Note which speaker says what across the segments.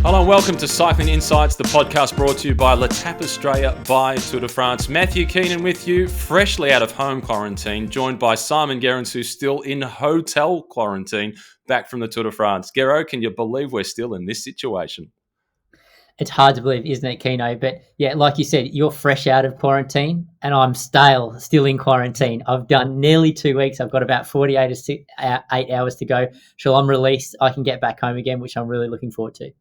Speaker 1: Hello and welcome to Cycling Insights, the podcast brought to you by L'Etape Australia by Tour de France. Matthew Keenan with you, freshly out of home quarantine, joined by Simon Gerrans, who's still in hotel quarantine, back from the Tour de France. Gerro, can you believe we're still in this situation?
Speaker 2: It's hard to believe, isn't it, Keno? But yeah, like you said, you're fresh out of quarantine and I'm still in quarantine. I've done nearly 2 weeks. I've got about 8 hours to go. So I'm released. I can get back home again, which I'm really looking forward to.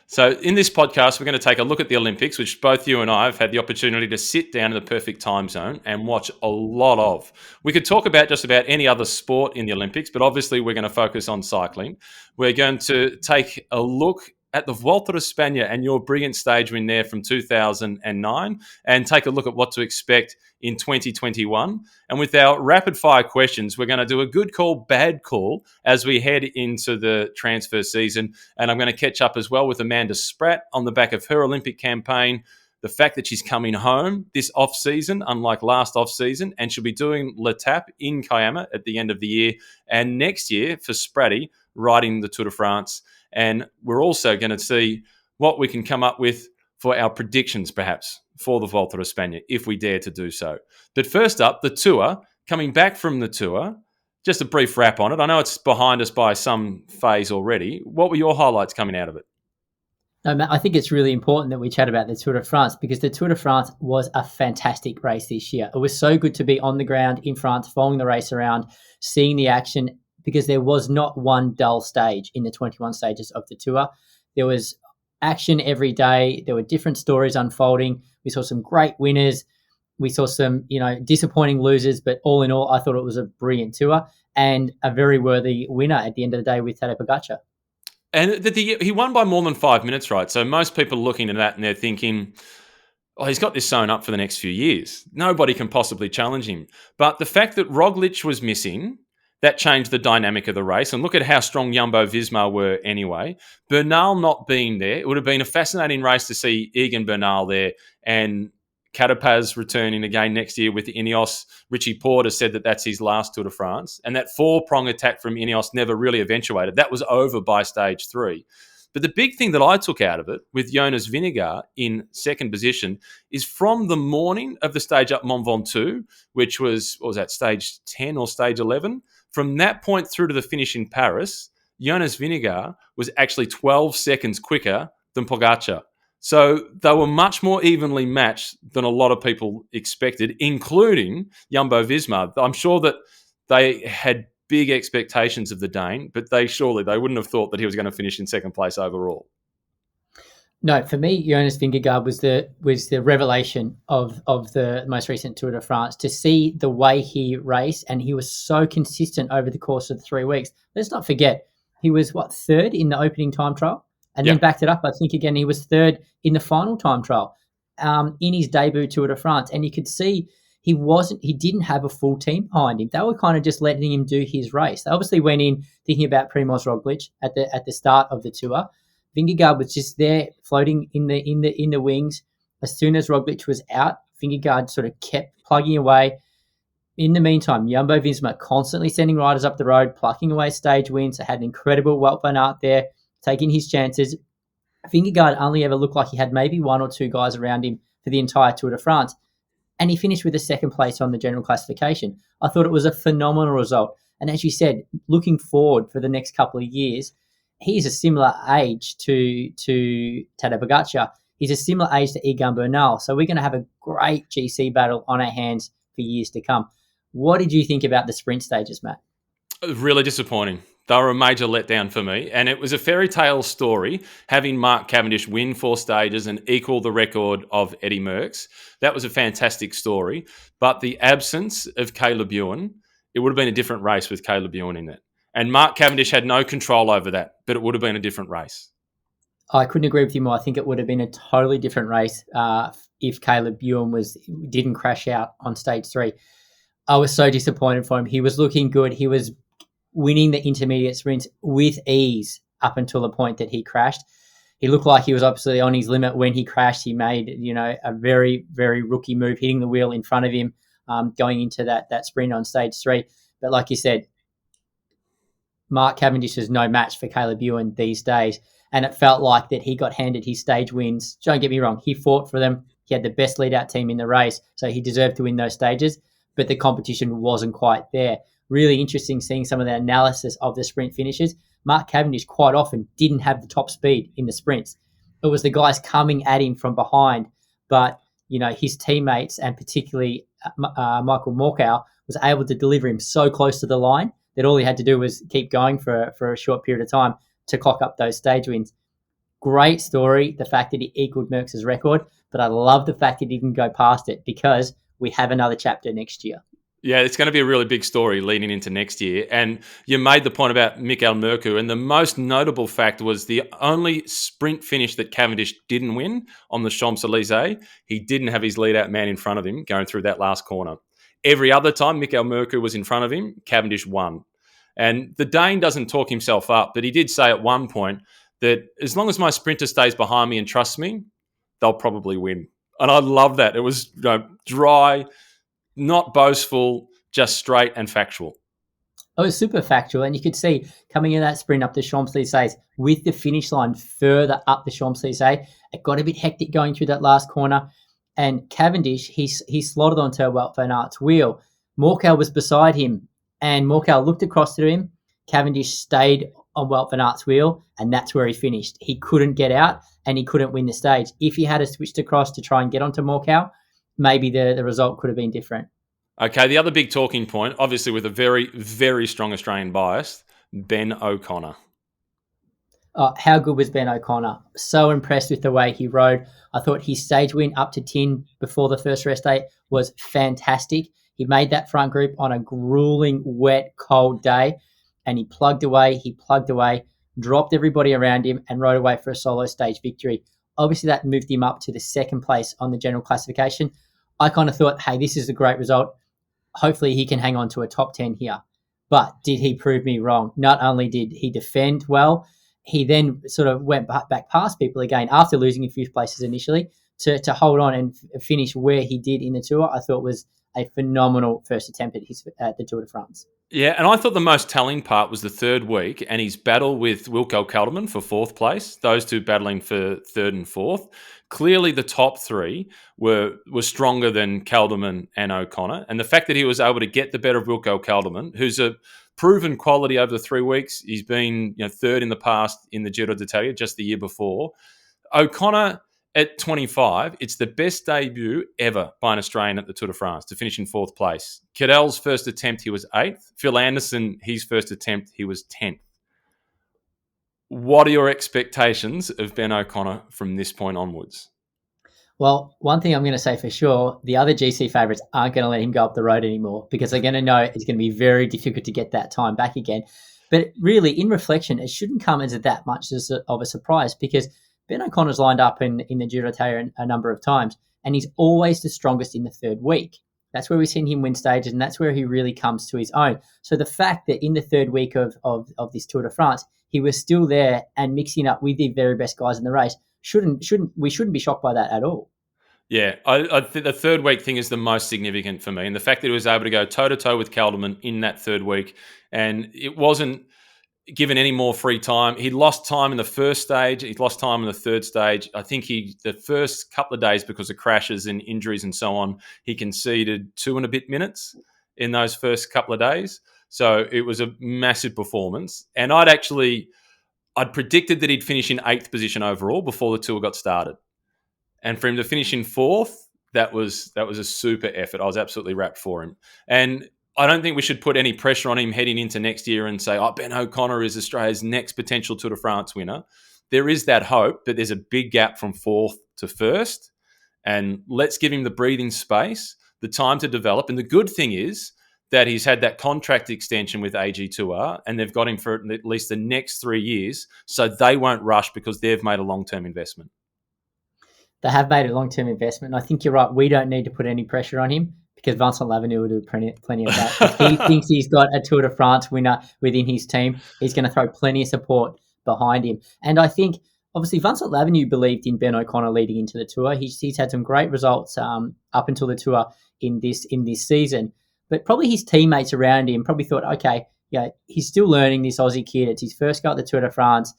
Speaker 1: So in this podcast, we're going to take a look at the Olympics, which both you and I have had the opportunity to sit down in the perfect time zone and watch a lot of. We could talk about just about any other sport in the Olympics, but obviously we're going to focus on cycling. We're going to take a look at the Vuelta a Espana and your brilliant stage win there from 2009 and take a look at what to expect in 2021. And with our rapid fire questions, we're going to do a good call, bad call as we head into the transfer season. And I'm going to catch up as well with Amanda Spratt on the back of her Olympic campaign, the fact that she's coming home this off-season, unlike last off-season, and she'll be doing L'Etape in Kiama at the end of the year. And next year for Spratty, riding the Tour de France. And we're also going to see what we can come up with for our predictions, perhaps, for the Vuelta a Espana, if we dare to do so. But first up, the Tour, coming back from the Tour, just a brief wrap on it. I know it's behind us by some phase already. What were your highlights coming out of it?
Speaker 2: No, Matt, I think it's really important that we chat about the Tour de France because the Tour de France was a fantastic race this year. It was so good to be on the ground in France, following the race around, seeing the action, because there was not one dull stage in the 21 stages of the Tour. There was action every day. There were different stories unfolding. We saw some great winners. We saw some, disappointing losers, but all in all, I thought it was a brilliant Tour and a very worthy winner at the end of the day with Tadej Pogačar.
Speaker 1: And he won by more than 5 minutes, right? So most people are looking at that and they're thinking, oh, he's got this sewn up for the next few years. Nobody can possibly challenge him. But the fact that Roglic was missing, that changed the dynamic of the race. And look at how strong Jumbo-Visma were anyway. Bernal not being there, it would have been a fascinating race to see Egan Bernal there and Carapaz returning again next year with Ineos. Richie Porte said that that's his last Tour de France. And that four-prong attack from Ineos never really eventuated. That was over by stage 3. But the big thing that I took out of it with Jonas Vingegaard in second position is from the morning of the stage up Mont Ventoux, which was, what was that, stage 10 or stage 11? From that point through to the finish in Paris, Jonas Vingegaard was actually 12 seconds quicker than Pogačar. So they were much more evenly matched than a lot of people expected, including Jumbo-Visma. I'm sure that they had big expectations of the Dane, but they wouldn't have thought that he was going to finish in second place overall.
Speaker 2: No, for me, Jonas Vingegaard was the revelation of the most recent Tour de France. To see the way he raced, and he was so consistent over the course of 3 weeks. Let's not forget, he was third in the opening time trial, and then backed it up. I think again he was third in the final time trial, in his debut Tour de France, and you could see he didn't have a full team behind him. They were kind of just letting him do his race. They obviously went in thinking about Primož Roglic at the start of the Tour. Vingegaard was just there floating in the wings. As soon as Roglic was out, Vingegaard sort of kept plugging away. In the meantime, Jumbo-Visma constantly sending riders up the road, plucking away stage wins. They had an incredible Wout van Aert there, taking his chances. Vingegaard only ever looked like he had maybe one or two guys around him for the entire Tour de France. And he finished with a second place on the general classification. I thought it was a phenomenal result. And as you said, looking forward for the next couple of years, he's a similar age to Tadej Pogačar. He's a similar age to Egan Bernal. So we're going to have a great GC battle on our hands for years to come. What did you think about the sprint stages, Matt?
Speaker 1: Really disappointing. They were a major letdown for me. And it was a fairy tale story having Mark Cavendish win 4 stages and equal the record of Eddie Merckx. That was a fantastic story. But the absence of Caleb Ewan, it would have been a different race with Caleb Ewan in it. And Mark Cavendish had no control over that, but it would have been a different race.
Speaker 2: I couldn't agree with you more. I think it would have been a totally different race if Caleb Ewan didn't crash out on stage 3. I was so disappointed for him. He was looking good. He was winning the intermediate sprints with ease up until the point that he crashed. He looked like he was absolutely on his limit when he crashed. He made, a very, very rookie move, hitting the wheel in front of him, going into that sprint on stage 3. But like you said, Mark Cavendish is no match for Caleb Ewan these days. and it felt like that he got handed his stage wins. Don't get me wrong, he fought for them. He had the best lead-out team in the race, so he deserved to win those stages, but the competition wasn't quite there. Really interesting seeing some of the analysis of the sprint finishes. Mark Cavendish quite often didn't have the top speed in the sprints. It was the guys coming at him from behind, but his teammates, and particularly Michael Morkau, was able to deliver him so close to the line that all he had to do was keep going for a short period of time to clock up those stage wins. Great story, the fact that he equaled Merckx's record, but I love the fact that he didn't go past it because we have another chapter next year.
Speaker 1: Yeah, it's going to be a really big story leading into next year. And you made the point about Michael Mercu, and the most notable fact was the only sprint finish that Cavendish didn't win on the Champs-Élysées. He didn't have his lead-out man in front of him going through that last corner. Every other time Michael Mercu was in front of him, Cavendish won. And the Dane doesn't talk himself up, but he did say at one point that as long as my sprinter stays behind me and trusts me, they'll probably win. And I love that. It was dry, not boastful, just straight and factual.
Speaker 2: It was super factual, and you could see coming in that sprint up the Champs-Élysées with the finish line further up the Champs-Élysées, it got a bit hectic going through that last corner, and Cavendish, he slotted onto Wout van Aert's wheel. Morkau was beside him, and Morkau looked across to him. Cavendish stayed on Wout van Aert's wheel, and that's where he finished. He couldn't get out, and he couldn't win the stage. If he had switched across to try and get onto Morkau, maybe the result could have been different.
Speaker 1: Okay, the other big talking point, obviously with a very, very strong Australian bias, Ben O'Connor.
Speaker 2: How good was Ben O'Connor? So impressed with the way he rode. I thought his stage win up to 10 before the first rest day was fantastic. He made that front group on a grueling, wet, cold day, and he plugged away, dropped everybody around him, and rode away for a solo stage victory. Obviously, that moved him up to the second place on the general classification. I kind of thought, hey, this is a great result. Hopefully he can hang on to a top 10 here. But did he prove me wrong? Not only did he defend well, he then sort of went back past people again after losing a few places initially to hold on and finish where he did in the Tour. I thought was a phenomenal first attempt at the Tour de France.
Speaker 1: Yeah, and I thought the most telling part was the third week and his battle with Wilco Kelderman for fourth place, those two battling for third and fourth. Clearly the top three were stronger than Kelderman and O'Connor. And the fact that he was able to get the better of Wilco Kelderman, who's a proven quality over the 3 weeks. He's been third in the past in the Giro d'Italia just the year before. O'Connor at 25, it's the best debut ever by an Australian at the Tour de France to finish in fourth place. Cadel's first attempt, he was 8th. Phil Anderson, his first attempt, he was 10th. What are your expectations of Ben O'Connor from this point onwards?
Speaker 2: Well, one thing I'm going to say for sure, the other GC favourites aren't going to let him go up the road anymore because they're going to know it's going to be very difficult to get that time back again. But really, in reflection, it shouldn't come as that much of a surprise because Ben O'Connor's lined up in the Giro d'Italia a number of times, and he's always the strongest in the third week. That's where we've seen him win stages, and that's where he really comes to his own. So the fact that in the third week of this Tour de France, he was still there and mixing up with the very best guys in the race, we shouldn't be shocked by that at all.
Speaker 1: Yeah, I think the third week thing is the most significant for me, and the fact that he was able to go toe-to-toe with Kelderman in that third week, and it wasn't given any more free time. He lost time in the first stage. He lost time in the third stage. I think the first couple of days, because of crashes and injuries and so on, he conceded 2 and a bit minutes in those first couple of days. So it was a massive performance. And I'd predicted that he'd finish in 8th position overall before the Tour got started. And for him to finish in 4th, that was a super effort. I was absolutely wrapped for him. And I don't think we should put any pressure on him heading into next year and say, Ben O'Connor is Australia's next potential Tour de France winner. There is that hope, but there's a big gap from 4th to 1st. And let's give him the breathing space, the time to develop. And the good thing is that he's had that contract extension with AG2R, and they've got him for at least the next 3 years, so they won't rush because they've made a long-term investment.
Speaker 2: They have made a long-term investment. And I think you're right. We don't need to put any pressure on him because Vincent Lavenu will do plenty of that. If he thinks he's got a Tour de France winner within his team, he's going to throw plenty of support behind him. And I think, obviously, Vincent Lavenu believed in Ben O'Connor leading into the Tour. He's had some great results up until the Tour in this season. But probably his teammates around him probably thought, okay, he's still learning, this Aussie kid. It's his first go at the Tour de France.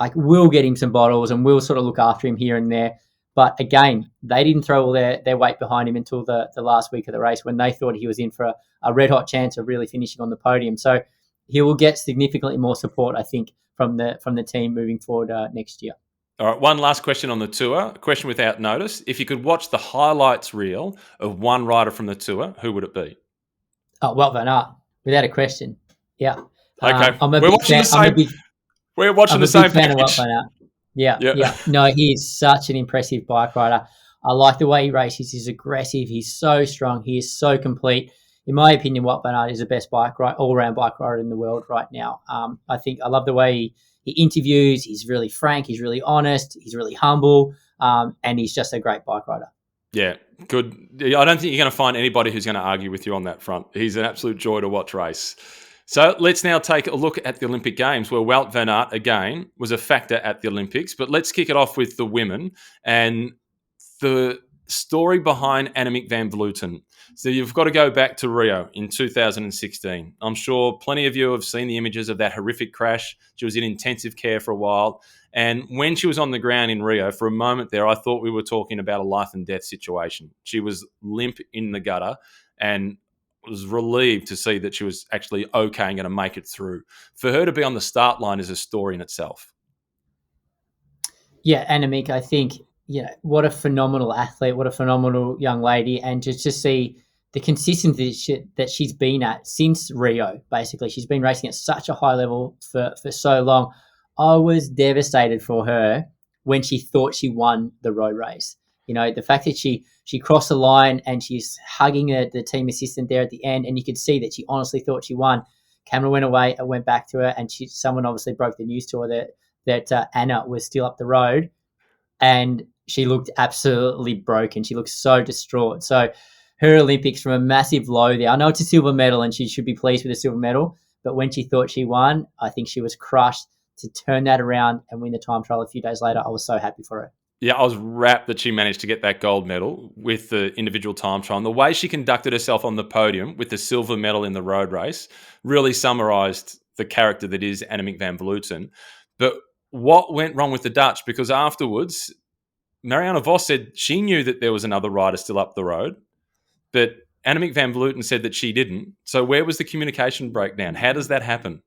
Speaker 2: like we'll get him some bottles and we'll sort of look after him here and there. But again, they didn't throw all their weight behind him until the last week of the race when they thought he was in for a red hot chance of really finishing on the podium. So he will get significantly more support, I think, from the team moving forward next year.
Speaker 1: All right, one last question on the tour. A question without notice. If you could watch the highlights reel of one rider from the tour, who would it be?
Speaker 2: Oh, Wout van Aert, without a question. Yeah.
Speaker 1: Okay,
Speaker 2: We're watching the same page. Fan of Wout van Aert. Yeah. No, he is such an impressive bike rider. I like the way he races. He's aggressive. He's so strong. He is so complete. In my opinion, Wout van Aert is the best all-round bike rider in the world right now. I love the way he interviews. He's really frank. He's really honest. He's really humble. And he's just a great bike rider.
Speaker 1: Yeah, good. I don't think you're going to find anybody who's going to argue with you on that front. He's an absolute joy to watch race. So let's now take a look at the Olympic Games, where Wout van Aert, again, was a factor at the Olympics. But let's kick it off with the women and the story behind Annemiek van Vleuten. So you've got to go back to Rio in 2016. I'm sure plenty of you have seen the images of that horrific crash. She was in intensive care for a while. And when she was on the ground in Rio, for a moment there, I thought we were talking about a life and death situation. She was limp in the gutter and was relieved to see that she was actually okay and going to make it through. For her to be on the start line is a story in itself.
Speaker 2: Yeah, Annemiek, I think, what a phenomenal athlete, what a phenomenal young lady, and just to see the consistency that she's been at since Rio, basically. She's been racing at such a high level for so long. I was devastated for her when she thought she won the road race. The fact that she crossed the line and she's hugging the team assistant there at the end, and you could see that she honestly thought she won. Camera went away and went back to her, and someone obviously broke the news to her that Anna was still up the road, and she looked absolutely broken. She looked so distraught. So her Olympics from a massive low there. I know it's a silver medal and she should be pleased with a silver medal, but when she thought she won, I think she was crushed. To turn that around and win the time trial a few days later, I was so happy for her.
Speaker 1: Yeah, I was rapt that she managed to get that gold medal with the individual time trial. And the way she conducted herself on the podium with the silver medal in the road race really summarised the character that is Annemiek van Vleuten. But what went wrong with the Dutch? Because afterwards, Marianne Vos said she knew that there was another rider still up the road, but Annemiek van Vleuten said that she didn't. So where was the communication breakdown? How does that happen?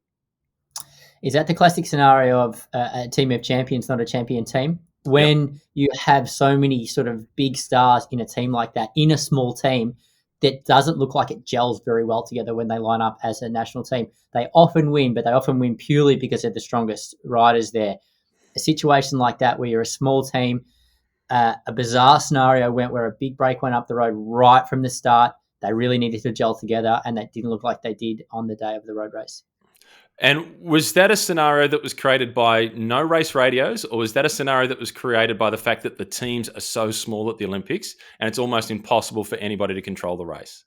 Speaker 2: Is that the classic scenario of a team of champions, not a champion team? When you have so many sort of big stars in a team like that, in a small team, that doesn't look like it gels very well together when they line up as a national team. They often win, but they often win purely because they're the strongest riders there. A situation like that where you're a small team, a bizarre scenario where a big break went up the road right from the start. They really needed to gel together, and that didn't look like they did on the day of the road race.
Speaker 1: And was that a scenario that was created by no race radios, or was that a scenario that was created by the fact that the teams are so small at the Olympics and it's almost impossible for anybody to control the race?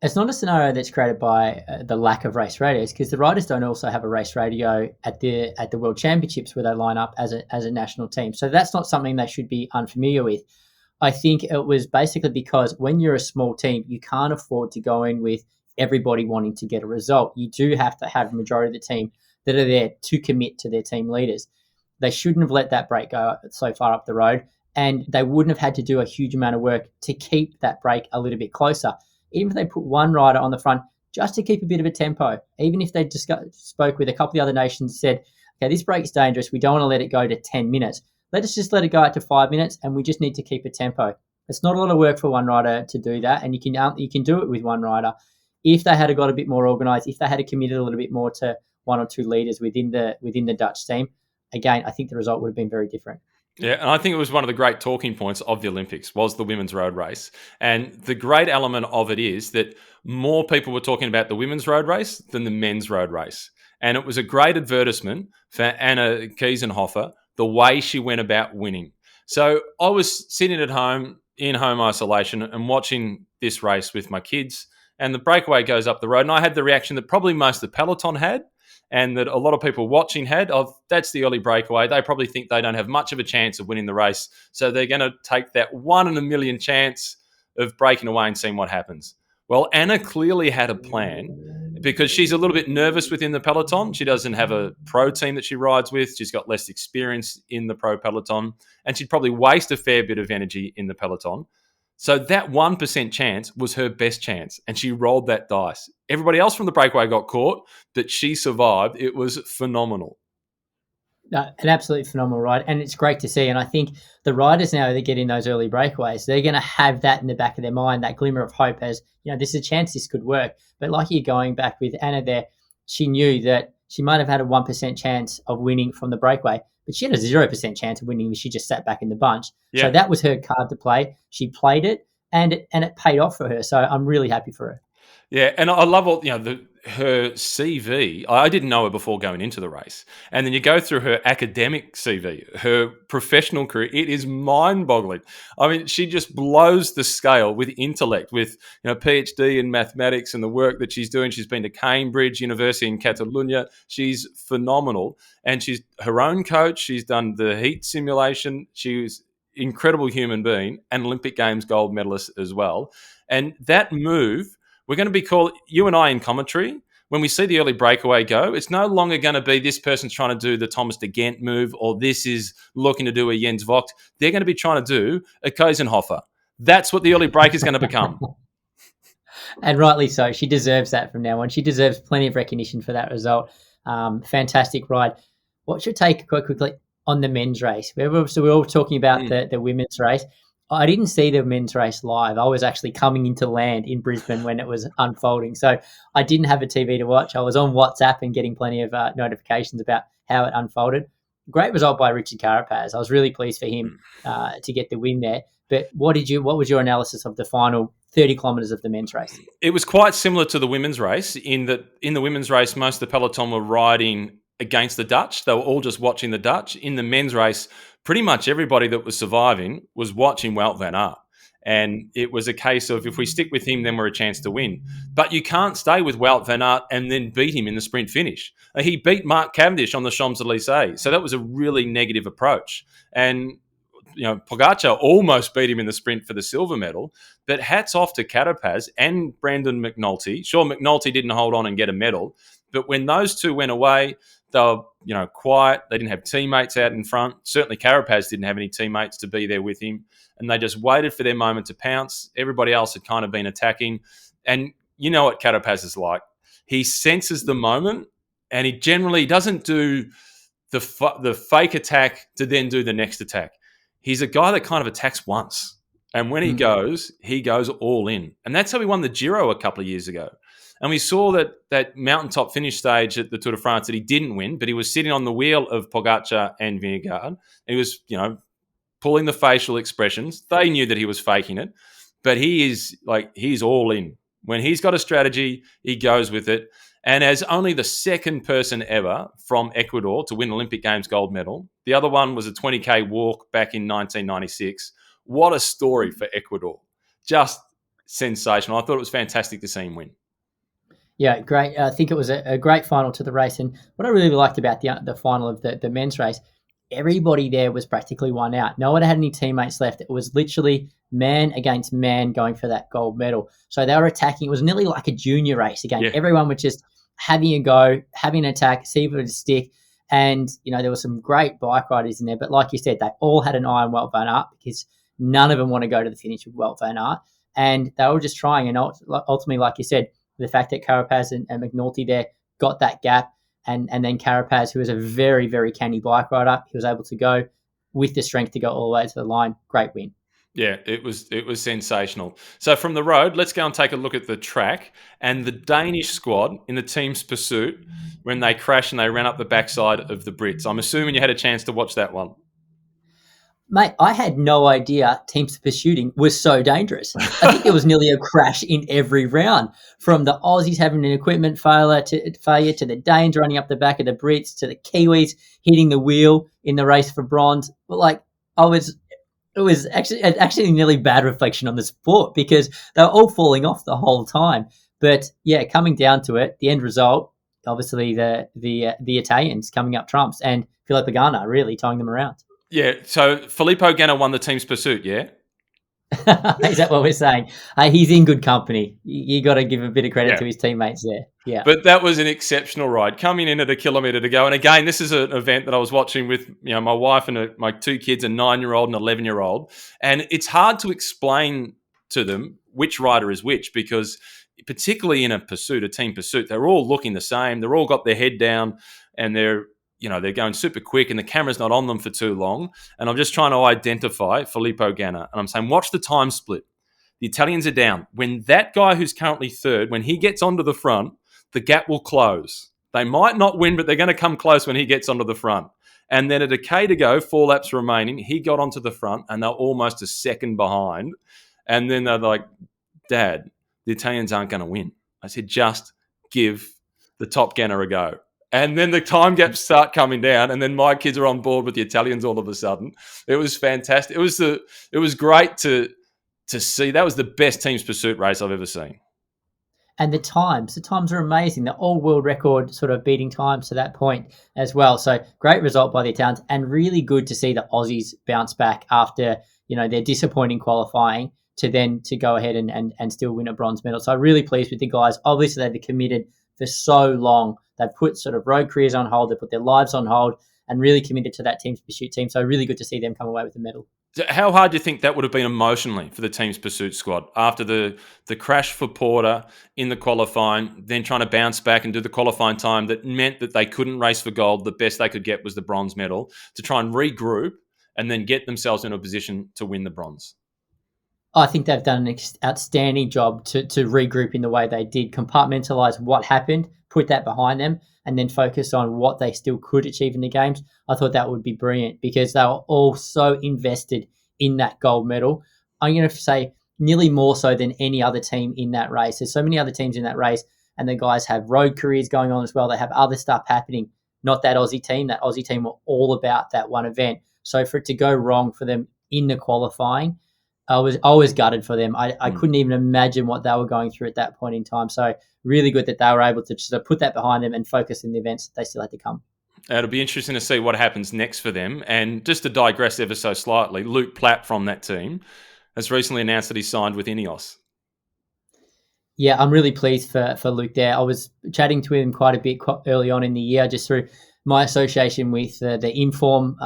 Speaker 2: It's not a scenario that's created by the lack of race radios, because the riders don't also have a race radio at the World Championships where they line up as a national team. So that's not something they should be unfamiliar with. I think it was basically because when you're a small team, you can't afford to go in with everybody wanting to get a result. You do have to have a majority of the team that are there to commit to their team leaders. They shouldn't have let that break go so far up the road, and they wouldn't have had to do a huge amount of work to keep that break a little bit closer. Even if they put one rider on the front just to keep a bit of a tempo, even if they spoke with a couple of the other nations, said, okay, this break's dangerous, we don't want to let it go to 10 minutes. Let us just let it go out to 5 minutes, and we just need to keep a tempo. It's not a lot of work for one rider to do that, and you can do it with one rider. If they had got a bit more organised, if they had committed a little bit more to one or two leaders within the Dutch team, again, I think the result would have been very different.
Speaker 1: Yeah, and I think it was one of the great talking points of the Olympics was the women's road race. And the great element of it is that more people were talking about the women's road race than the men's road race. And it was a great advertisement for Anna Kiesenhofer, the way she went about winning. So I was sitting at home in home isolation and watching this race with my kids, and the breakaway goes up the road, and I had the reaction that probably most of the peloton had, and that a lot of people watching had, of that's the early breakaway. They probably think they don't have much of a chance of winning the race, so they're going to take that 1 in a million chance of breaking away and seeing what happens. Well, Anna clearly had a plan, because she's a little bit nervous within the peloton. She doesn't have a pro team that she rides with. She's got less experience in the pro peloton, and she'd probably waste a fair bit of energy in the peloton. So that 1% chance was her best chance, and she rolled that dice. Everybody else from the breakaway got caught, but she survived. It was phenomenal.
Speaker 2: An absolutely phenomenal ride, and it's great to see. And I think the riders now that get in those early breakaways, they're going to have that in the back of their mind, that glimmer of hope as, there's a chance this could work. But like you're going back with Anna there, she knew that she might have had a 1% chance of winning from the breakaway, but she had a 0% chance of winning if she just sat back in the bunch. Yeah. So that was her card to play. She played it, and it paid off for her. So I'm really happy for her.
Speaker 1: Yeah, and I love all her CV. I didn't know her before going into the race, and then you go through her academic CV, her professional career. It is mind-boggling. I mean, she just blows the scale with intellect, with PhD in mathematics and the work that she's doing. She's been to Cambridge University in Catalonia. She's phenomenal, and she's her own coach. She's done the heat simulation. She's incredible human being, and Olympic Games gold medalist as well. And that move. We're going to be called, you and I in commentary, when we see the early breakaway go, it's no longer going to be this person's trying to do the Thomas de Gent move or this is looking to do a Jens Vogt. They're going to be trying to do a Keusenhofer. That's what the early break is going to become.
Speaker 2: And rightly so. She deserves that from now on. She deserves plenty of recognition for that result. Fantastic ride. What's your take quite quickly on the men's race? So we're all talking about the women's race. I didn't see the men's race live. I was actually coming into land in Brisbane when it was unfolding. So I didn't have a TV to watch. I was on WhatsApp and getting plenty of notifications about how it unfolded. Great result by Richard Carapaz. I was really pleased for him to get the win there. But what was your analysis of the final 30 kilometres of the men's race?
Speaker 1: It was quite similar to the women's race in that in the women's race, most of the peloton were riding against the Dutch. They were all just watching the Dutch. In the men's race, pretty much everybody that was surviving was watching Wout van Aert. And it was a case of if we stick with him, then we're a chance to win. But you can't stay with Wout van Aert and then beat him in the sprint finish. He beat Mark Cavendish on the Champs-Élysées. So that was a really negative approach. And Pogacar almost beat him in the sprint for the silver medal. But hats off to Carapaz and Brandon McNulty. Sure, McNulty didn't hold on and get a medal. But when those two went away, they were, quiet. They didn't have teammates out in front. Certainly Carapaz didn't have any teammates to be there with him. And they just waited for their moment to pounce. Everybody else had kind of been attacking. And you know what Carapaz is like. He senses the moment, and he generally doesn't do the fake attack to then do the next attack. He's a guy that kind of attacks once. And when he goes all in. And that's how he won the Giro a couple of years ago. And we saw that mountaintop finish stage at the Tour de France that he didn't win, but he was sitting on the wheel of Pogacar and Vingegaard. He was, pulling the facial expressions. They knew that he was faking it, but he's all in. When he's got a strategy, he goes with it. And as only the second person ever from Ecuador to win Olympic Games gold medal, the other one was a 20K walk back in 1996. What a story for Ecuador. Just sensational. I thought it was fantastic to see him win.
Speaker 2: Yeah, great. I think it was a great final to the race. And what I really liked about the final of the men's race, everybody there was practically one out. No one had any teammates left. It was literally man against man going for that gold medal. So they were attacking. It was nearly like a junior race again. Yeah. Everyone was just having a go, having an attack, see if it would stick. And, there were some great bike riders in there. But like you said, they all had an eye on Wout van Aert because none of them want to go to the finish with Wout van Aert. And they were just trying. And ultimately, like you said, the fact that Carapaz and McNulty there got that gap, and then Carapaz, who is a very, very canny bike rider, he was able to go with the strength to go all the way to the line. Great win.
Speaker 1: Yeah, it was sensational. So from the road, let's go and take a look at the track and the Danish squad in the team's pursuit when they crashed and they ran up the backside of the Brits. I'm assuming you had a chance to watch that one.
Speaker 2: Mate, I had no idea teams pursuing was so dangerous. I think there was nearly a crash in every round, from the Aussies having an equipment failure to the Danes running up the back of the Brits to the Kiwis hitting the wheel in the race for bronze. But it was actually nearly bad reflection on the sport because they were all falling off the whole time. But yeah, coming down to it, the end result, obviously the Italians coming up trumps and Filippo Ganna really towing them around.
Speaker 1: Yeah, so Filippo Ganna won the team's pursuit, yeah?
Speaker 2: Is that what we're saying? He's in good company. You got to give a bit of credit to his teammates there. Yeah.
Speaker 1: But that was an exceptional ride, coming in at a kilometre to go. And again, this is an event that I was watching with my wife and my 2 kids, a 9-year-old and 11-year-old. And it's hard to explain to them which rider is which, because particularly in a team pursuit, they're all looking the same. They're all got their head down, and they're going super quick, and the camera's not on them for too long. And I'm just trying to identify Filippo Ganna. And I'm saying, watch the time split. The Italians are down. When that guy who's currently third, when he gets onto the front, the gap will close. They might not win, but they're going to come close when he gets onto the front. And then at a K to go, 4 laps remaining, he got onto the front, and they're almost a second behind. And then they're like, Dad, the Italians aren't going to win. I said, just give the top Ganna a go. And then the time gaps start coming down, and then my kids are on board with the Italians all of a sudden. It was fantastic. It was great to see. That was the best teams pursuit race I've ever seen.
Speaker 2: And the times are amazing. They're all world record sort of beating times to that point as well. So great result by the Italians, and really good to see the Aussies bounce back after, their disappointing qualifying to go ahead and still win a bronze medal. So I'm really pleased with the guys. Obviously, they've been committed for so long. They've put sort of road careers on hold. They put their lives on hold and really committed to that team's pursuit team. So really good to see them come away with the medal.
Speaker 1: How hard do you think that would have been emotionally for the team's pursuit squad after the crash for Porter in the qualifying, then trying to bounce back and do the qualifying time that meant that they couldn't race for gold? The best they could get was the bronze medal, to try and regroup and then get themselves in a position to win the bronze.
Speaker 2: I think they've done an outstanding job to regroup in the way they did, compartmentalize what happened, put that behind them, and then focus on what they still could achieve in the games. I thought that would be brilliant, because they were all so invested in that gold medal. I'm going to say nearly more so than any other team in that race. There's so many other teams in that race, and the guys have road careers going on as well. They have other stuff happening. Not that Aussie team. That Aussie team were all about that one event. So for it to go wrong for them in the qualifying, I was gutted for them. I couldn't even imagine what they were going through at that point in time. So really good that they were able to just put that behind them and focus on the events that they still had to come.
Speaker 1: It'll be interesting to see what happens next for them. And just to digress ever so slightly, Luke Platt from that team has recently announced that he signed with Ineos.
Speaker 2: Yeah, I'm really pleased for Luke there. I was chatting to him quite a bit early on in the year, just through my association with the Inform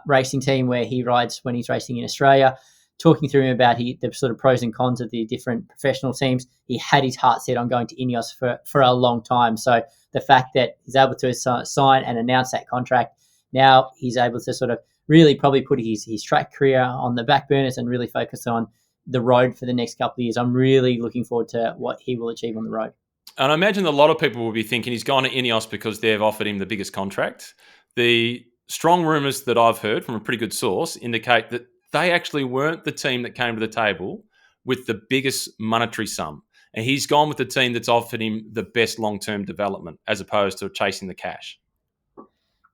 Speaker 2: racing team where he rides when he's racing in Australia. Talking through him about the sort of pros and cons of the different professional teams. He had his heart set on going to Ineos for a long time. So the fact that he's able to sign and announce that contract, now he's able to sort of really probably put his track career on the back burners and really focus on the road for the next couple of years. I'm really looking forward to what he will achieve on the road.
Speaker 1: And I imagine a lot of people will be thinking he's gone to Ineos because they've offered him the biggest contract. The strong rumours that I've heard from a pretty good source indicate that they actually weren't the team that came to the table with the biggest monetary sum. And he's gone with the team that's offered him the best long-term development as opposed to chasing the cash.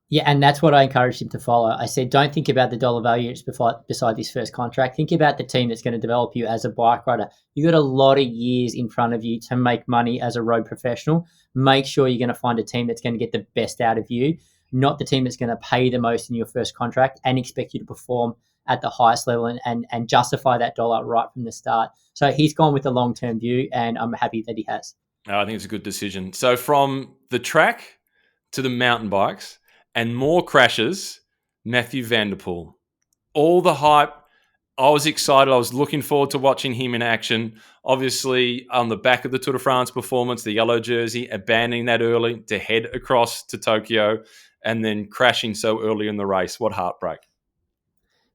Speaker 2: Yeah, and that's what I encouraged him to follow. I said, don't think about the dollar value beside this first contract. Think about the team that's going to develop you as a bike rider. You've got a lot of years in front of you to make money as a road professional. Make sure you're going to find a team that's going to get the best out of you, not the team that's going to pay the most in your first contract and expect you to perform at the highest level and justify that dollar right from the start. So he's gone with the long-term view, and I'm happy that he has.
Speaker 1: I think it's a good decision. So from the track to the mountain bikes and more crashes, Mathieu van der Poel. All the hype. I was excited. I was looking forward to watching him in action. Obviously, on the back of the Tour de France performance, the yellow jersey, abandoning that early to head across to Tokyo and then crashing so early in the race. What heartbreak.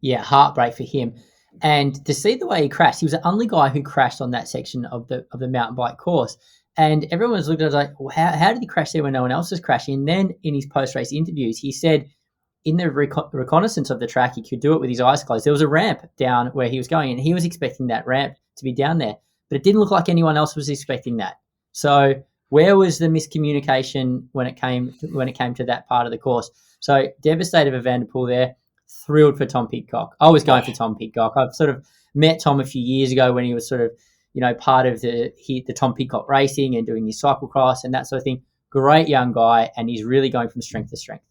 Speaker 2: Yeah, heartbreak for him. And to see the way he crashed, he was the only guy who crashed on that section of the mountain bike course. And everyone was looking at it like, well, how did he crash there when no one else was crashing? And then in his post-race interviews, he said in the reconnaissance of the track, he could do it with his eyes closed. There was a ramp down where he was going, and he was expecting that ramp to be down there. But it didn't look like anyone else was expecting that. So where was the miscommunication when it came to that part of the course? So devastated for Van der Poel there. Thrilled for Tom Pidcock. I was going for Tom Pidcock. I've sort of met Tom a few years ago when he was sort of, part of the Tom Pidcock racing and doing his cyclocross and that sort of thing. Great young guy, and he's really going from strength to strength.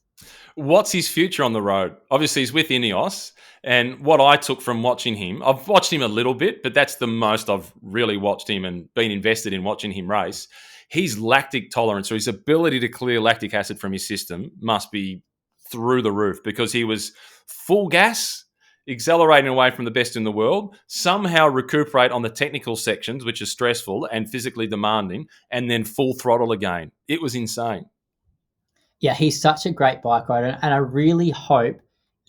Speaker 1: What's his future on the road? Obviously, he's with Ineos, and what I took from watching him, I've watched him a little bit, but that's the most I've really watched him and been invested in watching him race. his lactic tolerance or his ability to clear lactic acid from his system must be through the roof, because he was full gas, accelerating away from the best in the world, somehow recuperate on the technical sections, which are stressful and physically demanding, and then full throttle again. It was insane.
Speaker 2: Yeah, he's such a great bike rider, and I really hope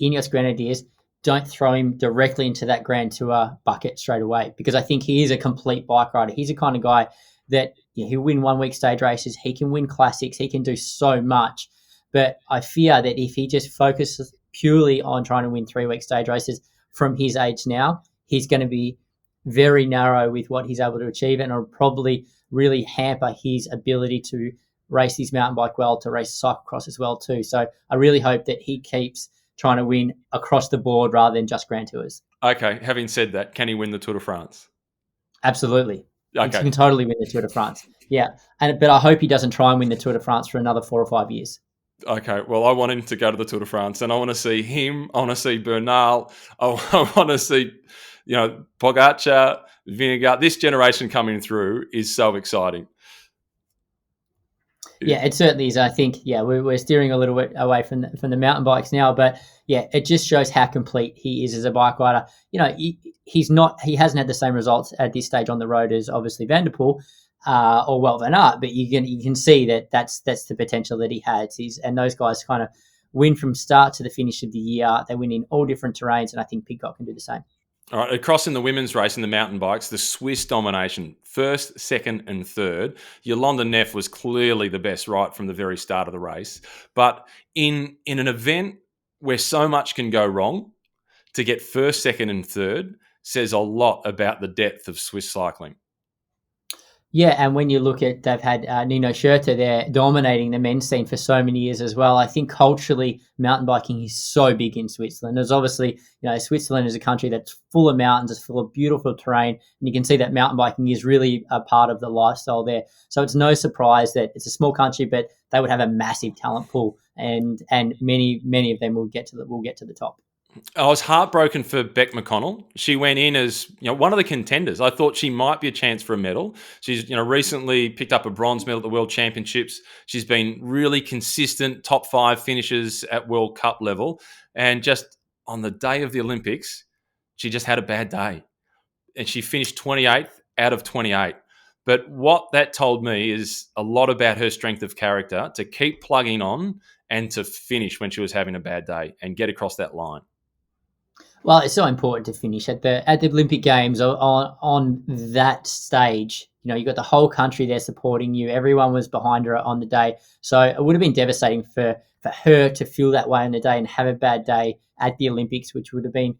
Speaker 2: Ineos Grenadiers don't throw him directly into that Grand Tour bucket straight away, because I think he is a complete bike rider. He's the kind of guy that he'll win 1 week stage races, he can win classics, he can do so much. But I fear that if he just focuses purely on trying to win 3 week stage races from his age now, he's going to be very narrow with what he's able to achieve, and it'll probably really hamper his ability to race his mountain bike well, to race cyclocross as well too. So I really hope that he keeps trying to win across the board rather than just Grand Tours.
Speaker 1: Okay, having said that, can he win the Tour de France?
Speaker 2: Absolutely. He
Speaker 1: Okay.
Speaker 2: can totally win the Tour de France. Yeah. But I hope he doesn't try and win the Tour de France for another 4 or 5 years.
Speaker 1: Okay, well, I want him to go to the Tour de France, and I want to see him. I want to see Bernal. I want to see, Pogacar, Vingegaard. This generation coming through is so exciting.
Speaker 2: Yeah, it certainly is. I think, we're steering a little bit away from the mountain bikes now, but yeah, it just shows how complete he is as a bike rider. He hasn't had the same results at this stage on the road as obviously Van der Poel or Wout van Aert, but you can see that's the potential that he has. And those guys kind of win from start to the finish of the year. They win in all different terrains, and I think Pidcock can do the same.
Speaker 1: All right, across in the women's race in the mountain bikes, the Swiss domination, first, second, and third. Yolanda Neff was clearly the best right from the very start of the race. But in an event where so much can go wrong, to get first, second, and third says a lot about the depth of Swiss cycling.
Speaker 2: Yeah, and when you look at, they've had Nino Schurter there dominating the men's scene for so many years as well. I think culturally, mountain biking is so big in Switzerland. There's obviously, Switzerland is a country that's full of mountains, it's full of beautiful terrain, and you can see that mountain biking is really a part of the lifestyle there. So it's no surprise that it's a small country, but they would have a massive talent pool, and many of them will get to the top.
Speaker 1: I was heartbroken for Beck McConnell. She went in as one of the contenders. I thought she might be a chance for a medal. She's recently picked up a bronze medal at the World Championships. She's been really consistent, top 5 finishes at World Cup level, and just on the day of the Olympics, she just had a bad day, and she finished 28th out of 28. But what that told me is a lot about her strength of character to keep plugging on and to finish when she was having a bad day and get across that line.
Speaker 2: Well, it's so important to finish at the Olympic Games on that stage. You got the whole country there supporting you. Everyone was behind her on the day. So it would have been devastating for her to feel that way on the day and have a bad day at the Olympics, which would have been,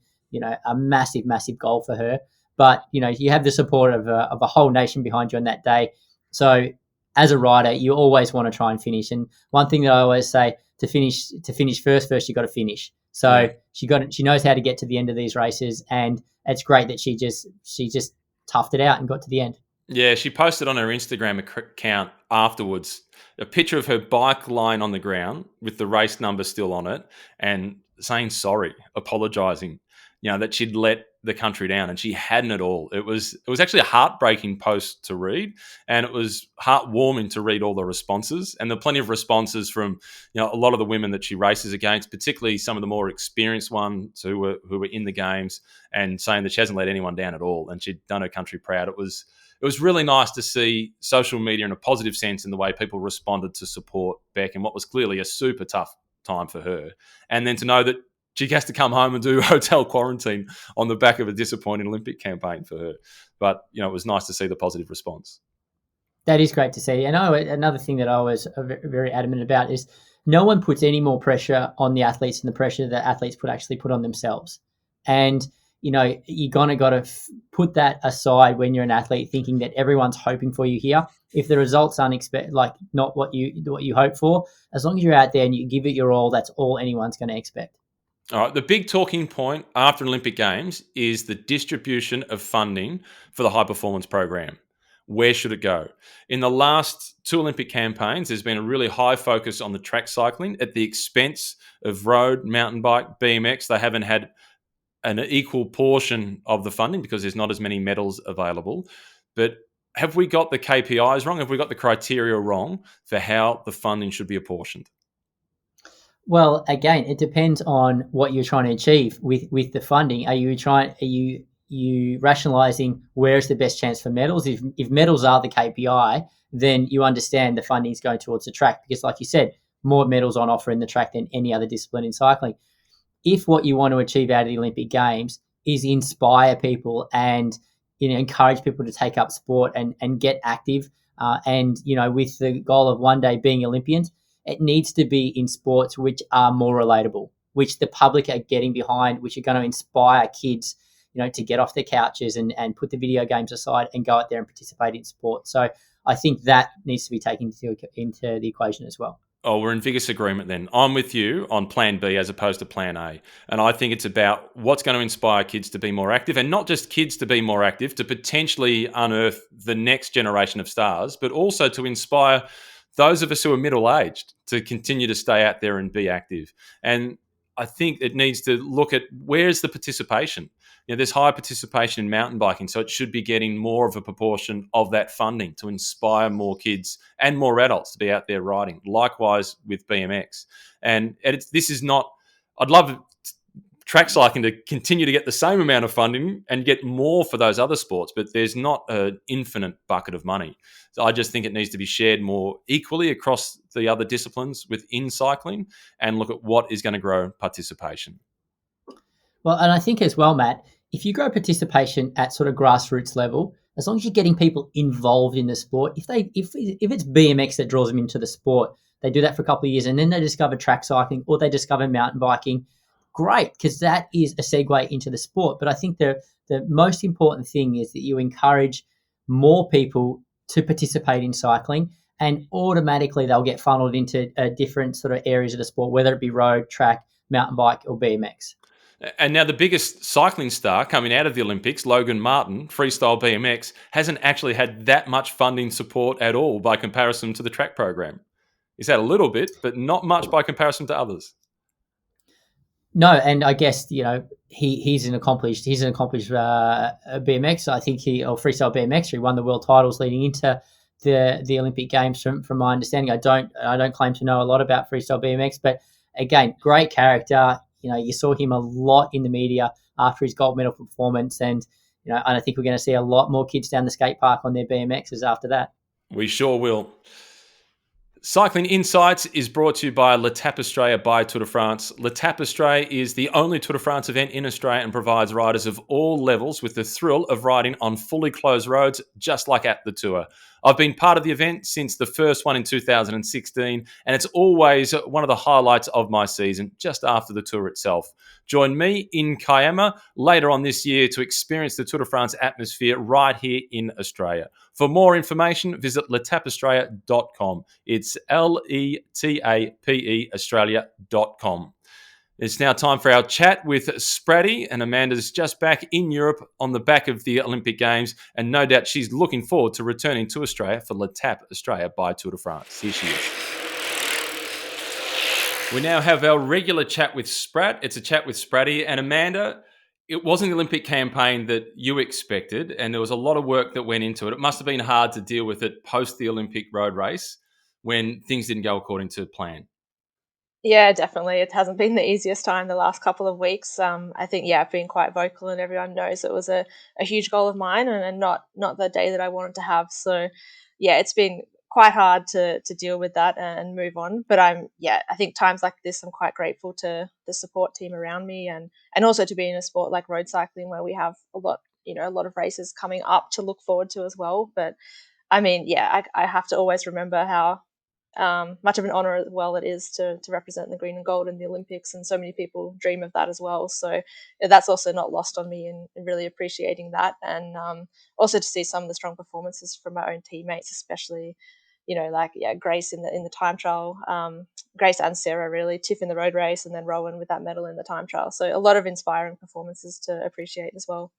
Speaker 2: a massive, massive goal for her. But, you have the support of a whole nation behind you on that day. So as a rider, you always want to try and finish. And one thing that I always say, to finish first you got to finish. So she knows how to get to the end of these races, and it's great that she just toughed it out and got to the end.
Speaker 1: Yeah, she posted on her Instagram account afterwards a picture of her bike lying on the ground with the race number still on it and saying sorry, apologising, that she'd let the country down, and she hadn't at all. It was actually a heartbreaking post to read, and it was heartwarming to read all the responses. And there were plenty of responses from a lot of the women that she races against, particularly some of the more experienced ones who were in the games, and saying that she hasn't let anyone down at all, and she'd done her country proud. It was really nice to see social media in a positive sense in the way people responded to support Beck in what was clearly a super tough time for her, and then to know that she has to come home and do hotel quarantine on the back of a disappointing Olympic campaign for her. But, it was nice to see the positive response.
Speaker 2: That is great to see. And another thing that I was very adamant about is no one puts any more pressure on the athletes than the pressure that athletes actually put on themselves. And, you're going to got to put that aside when you're an athlete, thinking that everyone's hoping for you here. If the results unexpected, like not what you hope for, as long as you're out there and you give it your all, that's all anyone's going to expect.
Speaker 1: All right, the big talking point after Olympic Games is the distribution of funding for the high performance program. Where should it go? In the last 2 Olympic campaigns, there's been a really high focus on the track cycling at the expense of road, mountain bike, BMX. They haven't had an equal portion of the funding because there's not as many medals available. But have we got the KPIs wrong? Have we got the criteria wrong for how the funding should be apportioned?
Speaker 2: Well, again, it depends on what you're trying to achieve with the funding. Are you rationalizing where's the best chance for medals? If medals are the KPI, then you understand the funding is going towards the track because, like you said, more medals on offer in the track than any other discipline in cycling. If what you want to achieve out of the Olympic Games is inspire people and encourage people to take up sport and get active, and with the goal of one day being Olympians, it needs to be in sports which are more relatable, which the public are getting behind, which are going to inspire kids, to get off their couches and put the video games aside and go out there and participate in sport. So I think that needs to be taken into the equation as well.
Speaker 1: Oh, we're in vigorous agreement then. I'm with you on plan B as opposed to plan A. And I think it's about what's going to inspire kids to be more active, and not just kids to be more active, to potentially unearth the next generation of stars, but also to inspire those of us who are middle aged to continue to stay out there and be active. And I think it needs to look at where's the participation. There's high participation in mountain biking, so it should be getting more of a proportion of that funding to inspire more kids and more adults to be out there riding. Likewise with BMX. And this is not, I'd love track cycling to continue to get the same amount of funding and get more for those other sports, but there's not an infinite bucket of money. So I just think it needs to be shared more equally across the other disciplines within cycling and look at what is going to grow participation.
Speaker 2: Well, and I think as well, Matt, if you grow participation at sort of grassroots level, as long as you're getting people involved in the sport, if it's BMX that draws them into the sport, they do that for a couple of years and then they discover track cycling or they discover mountain biking, great, because that is a segue into the sport. But I think the most important thing is that you encourage more people to participate in cycling, and automatically they'll get funneled into different sort of areas of the sport, whether it be road, track, mountain bike, or BMX.
Speaker 1: And now the biggest cycling star coming out of the Olympics, Logan Martin, freestyle BMX, hasn't actually had that much funding support at all by comparison to the track program. He's had a little bit, but not much by comparison to others.
Speaker 2: No, and I guess he's an accomplished BMX. I think or freestyle BMX. He won the world titles leading into the Olympic Games. From my understanding, I don't claim to know a lot about freestyle BMX, but again, great character. You saw him a lot in the media after his gold medal performance, and and I think we're going to see a lot more kids down the skate park on their BMXs after that.
Speaker 1: We sure will. Cycling Insights is brought to you by L'Etape Australia by Tour de France. L'Etape Australia is the only Tour de France event in Australia and provides riders of all levels with the thrill of riding on fully closed roads, just like at the Tour. I've been part of the event since the first one in 2016, and it's always one of the highlights of my season, just after the Tour itself. Join me in Kiama later on this year to experience the Tour de France atmosphere right here in Australia. For more information, visit letapeaustralia.com. It's LETAPE Australia.com. It's now time for our chat with Spratty, and Amanda's just back in Europe on the back of the Olympic Games, and no doubt she's looking forward to returning to Australia for L'Etape Australia by Tour de France. Here she is. We now have our regular chat with Sprat. It's a chat with Spratty, and Amanda, it wasn't the Olympic campaign that you expected, and there was a lot of work that went into it. It must have been hard to deal with it post the Olympic road race when things didn't go according to plan.
Speaker 3: Yeah, definitely. It hasn't been the easiest time the last couple of weeks. I think, yeah, I've been quite vocal and everyone knows it was a huge goal of mine and not the day that I wanted to have. So, yeah, it's been quite hard to deal with that and move on. But I think times like this, I'm quite grateful to the support team around me and also to be in a sport like road cycling where we have a lot of races coming up to look forward to as well. But I mean, yeah, I have to always remember how much of an honor as well it is to represent the green and gold in the Olympics, and so many people dream of that as well. So that's also not lost on me in really appreciating that, and also to see some of the strong performances from my own teammates, especially Grace in the time trial, Grace and Sarah really, Tiff in the road race, and then Rowan with that medal in the time trial. So a lot of inspiring performances to appreciate as well.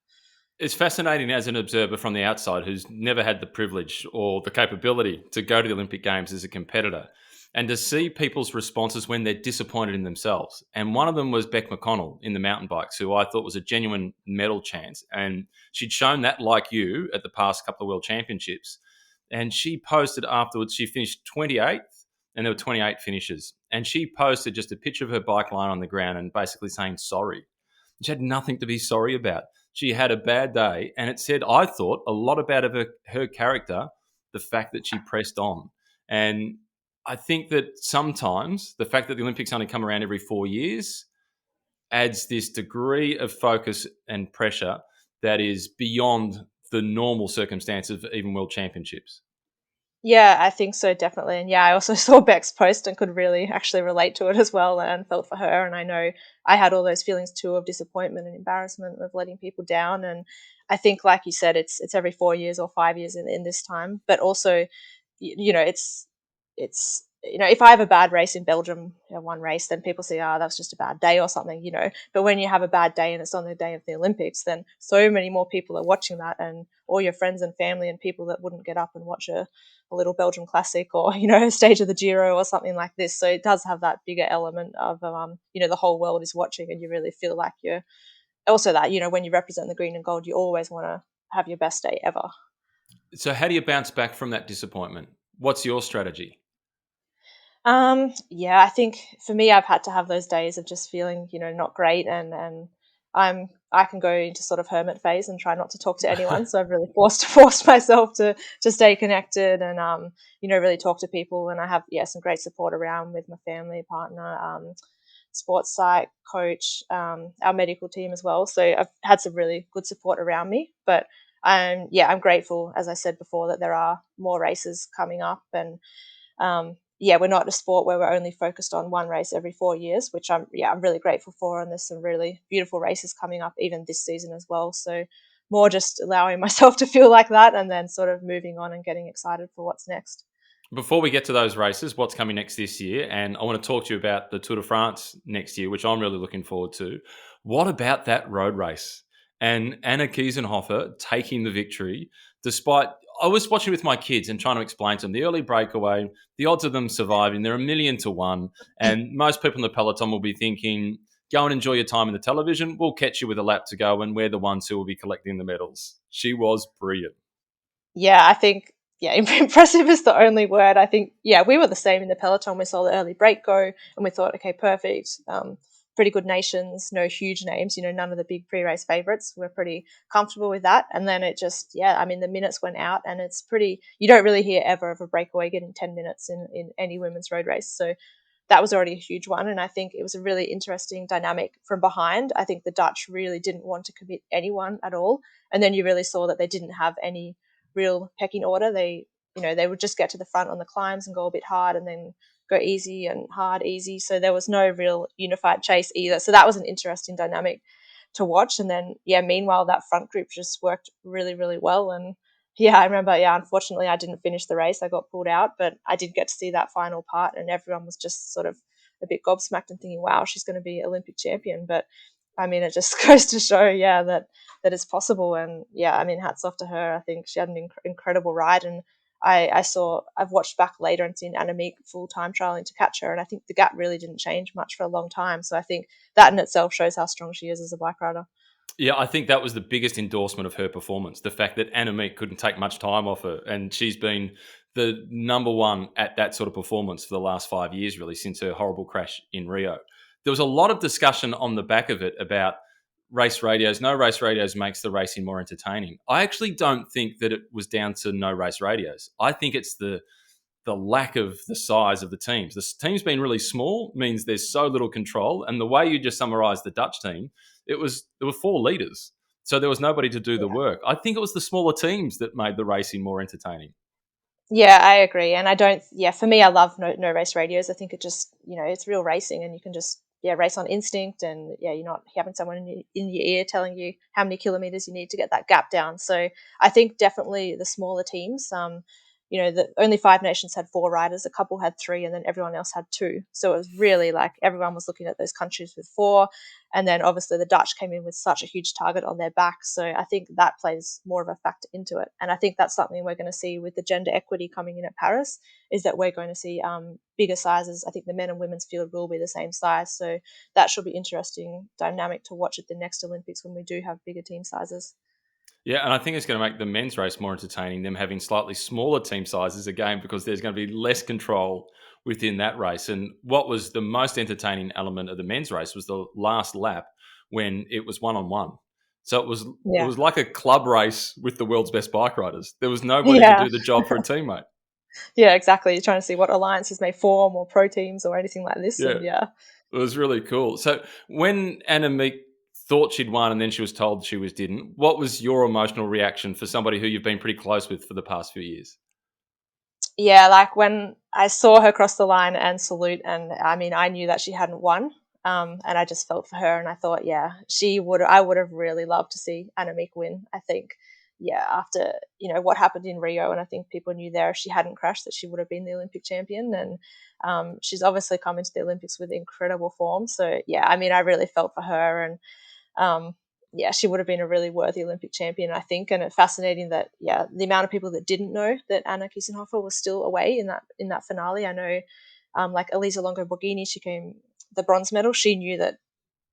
Speaker 1: It's fascinating as an observer from the outside who's never had the privilege or the capability to go to the Olympic Games as a competitor. and to see people's responses when they're disappointed in themselves. And one of them was Beck McConnell in the mountain bikes, who I thought was a genuine medal chance. And she'd shown that, like you, at the past couple of World Championships. And she posted afterwards, she finished 28th, and there were 28 finishes. And she posted just a picture of her bike lying on the ground and basically saying sorry. She had nothing to be sorry about. She had a bad day, and it said, I thought, a lot about her character, the fact that she pressed on. And I think that sometimes the fact that the Olympics only come around every 4 years adds this degree of focus and pressure that is beyond the normal circumstances of even World Championships.
Speaker 3: Yeah, I think so, definitely. And yeah, I also saw Beck's post and could really actually relate to it as well and felt for her. And I know I had all those feelings too of disappointment and embarrassment of letting people down. And I think, like you said, it's every 4 years or 5 years in this time. But also, it's if I have a bad race in Belgium, one race, then people say, "Oh, that's just a bad day" or something. But when you have a bad day and it's on the day of the Olympics, then so many more people are watching that, and all your friends and family and people that wouldn't get up and watch a little Belgium classic or a stage of the Giro or something like this. So it does have that bigger element of the whole world is watching, and you really feel like you're also that when you represent the green and gold, you always want to have your best day ever.
Speaker 1: So, how do you bounce back from that disappointment? What's your strategy?
Speaker 3: Yeah, I think for me, I've had to have those days of just feeling, not great, and I can go into sort of hermit phase and try not to talk to anyone. So I've really forced myself to stay connected and really talk to people. And I have some great support around with my family, partner, sports psych coach, our medical team as well. So I've had some really good support around me. But I'm grateful, as I said before, that there are more races coming up and we're not a sport where we're only focused on one race every 4 years, which I'm really grateful for. And there's some really beautiful races coming up even this season as well. So more just allowing myself to feel like that and then sort of moving on and getting excited for what's next.
Speaker 1: Before we get to those races, what's coming next this year? And I want to talk to you about the Tour de France next year, which I'm really looking forward to. What about that road race and Anna Kiesenhofer taking the victory? Despite, I was watching with my kids and trying to explain to them the early breakaway, the odds of them surviving, they're 1,000,000 to 1. And most people in the peloton will be thinking, go and enjoy your time in the television. We'll catch you with a lap to go, and we're the ones who will be collecting the medals. She was brilliant.
Speaker 3: Yeah, I think impressive is the only word. I think we were the same in the peloton. We saw the early break go, and we thought, okay, perfect. Pretty good nations, no huge names. None of the big pre-race favorites. We're pretty comfortable with that. And then it just, the minutes went out, and it's pretty. You don't really hear ever of a breakaway getting 10 minutes in any women's road race. So that was already a huge one. And I think it was a really interesting dynamic from behind. I think the Dutch really didn't want to commit anyone at all. And then you really saw that they didn't have any real pecking order. They would just get to the front on the climbs and go a bit hard and then go easy and hard, easy. So there was no real unified chase either. So that was an interesting dynamic to watch. And then, meanwhile, that front group just worked really, really well. And I remember, unfortunately, I didn't finish the race. I got pulled out, but I did get to see that final part, and everyone was just sort of a bit gobsmacked and thinking, wow, she's going to be Olympic champion. But I mean, it just goes to show, that it's possible. And hats off to her. I think she had an incredible ride. And I've watched back later and seen Annemiek full time trialing to catch her. And I think the gap really didn't change much for a long time. So I think that in itself shows how strong she is as a bike rider.
Speaker 1: Yeah, I think that was the biggest endorsement of her performance. The fact that Annemiek couldn't take much time off her. And she's been the number one at that sort of performance for the last 5 years, really, since her horrible crash in Rio. There was a lot of discussion on the back of it about race radios. No race radios makes the racing more entertaining. I actually don't think that it was down to no race radios. I think it's the lack of the size of the teams. The teams being really small means there's so little control. And the way you just summarised the Dutch team, there were 4 leaders, so there was nobody to do the work. I think it was the smaller teams that made the racing more entertaining.
Speaker 3: Yeah, I agree. And I don't, for me, I love no race radios. I think it just, it's real racing and you can just, race on instinct and, you're not having someone in your ear telling you how many kilometers you need to get that gap down. So I think definitely the smaller teams, only 5 nations had 4 riders, a couple had 3, and then everyone else had 2. So it was really like everyone was looking at those countries with 4. And then obviously the Dutch came in with such a huge target on their back. So I think that plays more of a factor into it. And I think that's something we're going to see with the gender equity coming in at Paris, is that we're going to see bigger sizes. I think the men and women's field will be the same size. So that should be interesting dynamic to watch at the next Olympics when we do have bigger team sizes.
Speaker 1: Yeah, and I think it's going to make the men's race more entertaining, them having slightly smaller team sizes again, because there's going to be less control within that race. And what was the most entertaining element of the men's race was the last lap when it was one-on-one. So it
Speaker 3: Yeah.
Speaker 1: was like a club race with the world's best bike riders. There was nobody to
Speaker 3: Yeah.
Speaker 1: do the job for a teammate.
Speaker 3: Yeah, exactly. You're trying to see what alliances may form or pro teams or anything like this.
Speaker 1: Yeah,
Speaker 3: And yeah.
Speaker 1: it was really cool. So when Annemiek thought she'd won and then she was told she didn't, what was your emotional reaction for somebody who you've been pretty close with for the past few years?
Speaker 3: Yeah, like when I saw her cross the line and salute, and I mean, I knew that she hadn't won, and I just felt for her, and I thought, yeah, she would. I would have really loved to see Annemiek win. I think, yeah, after what happened in Rio, and I think people knew there if she hadn't crashed that she would have been the Olympic champion, and she's obviously come into the Olympics with incredible form. So yeah, I mean, I really felt for her, and um, yeah, she would have been a really worthy Olympic champion, I think. And it's fascinating that the amount of people that didn't know that Anna Kiesenhofer was still away in that finale. I know, like Elisa Longo Borghini, she came the bronze medal. She knew that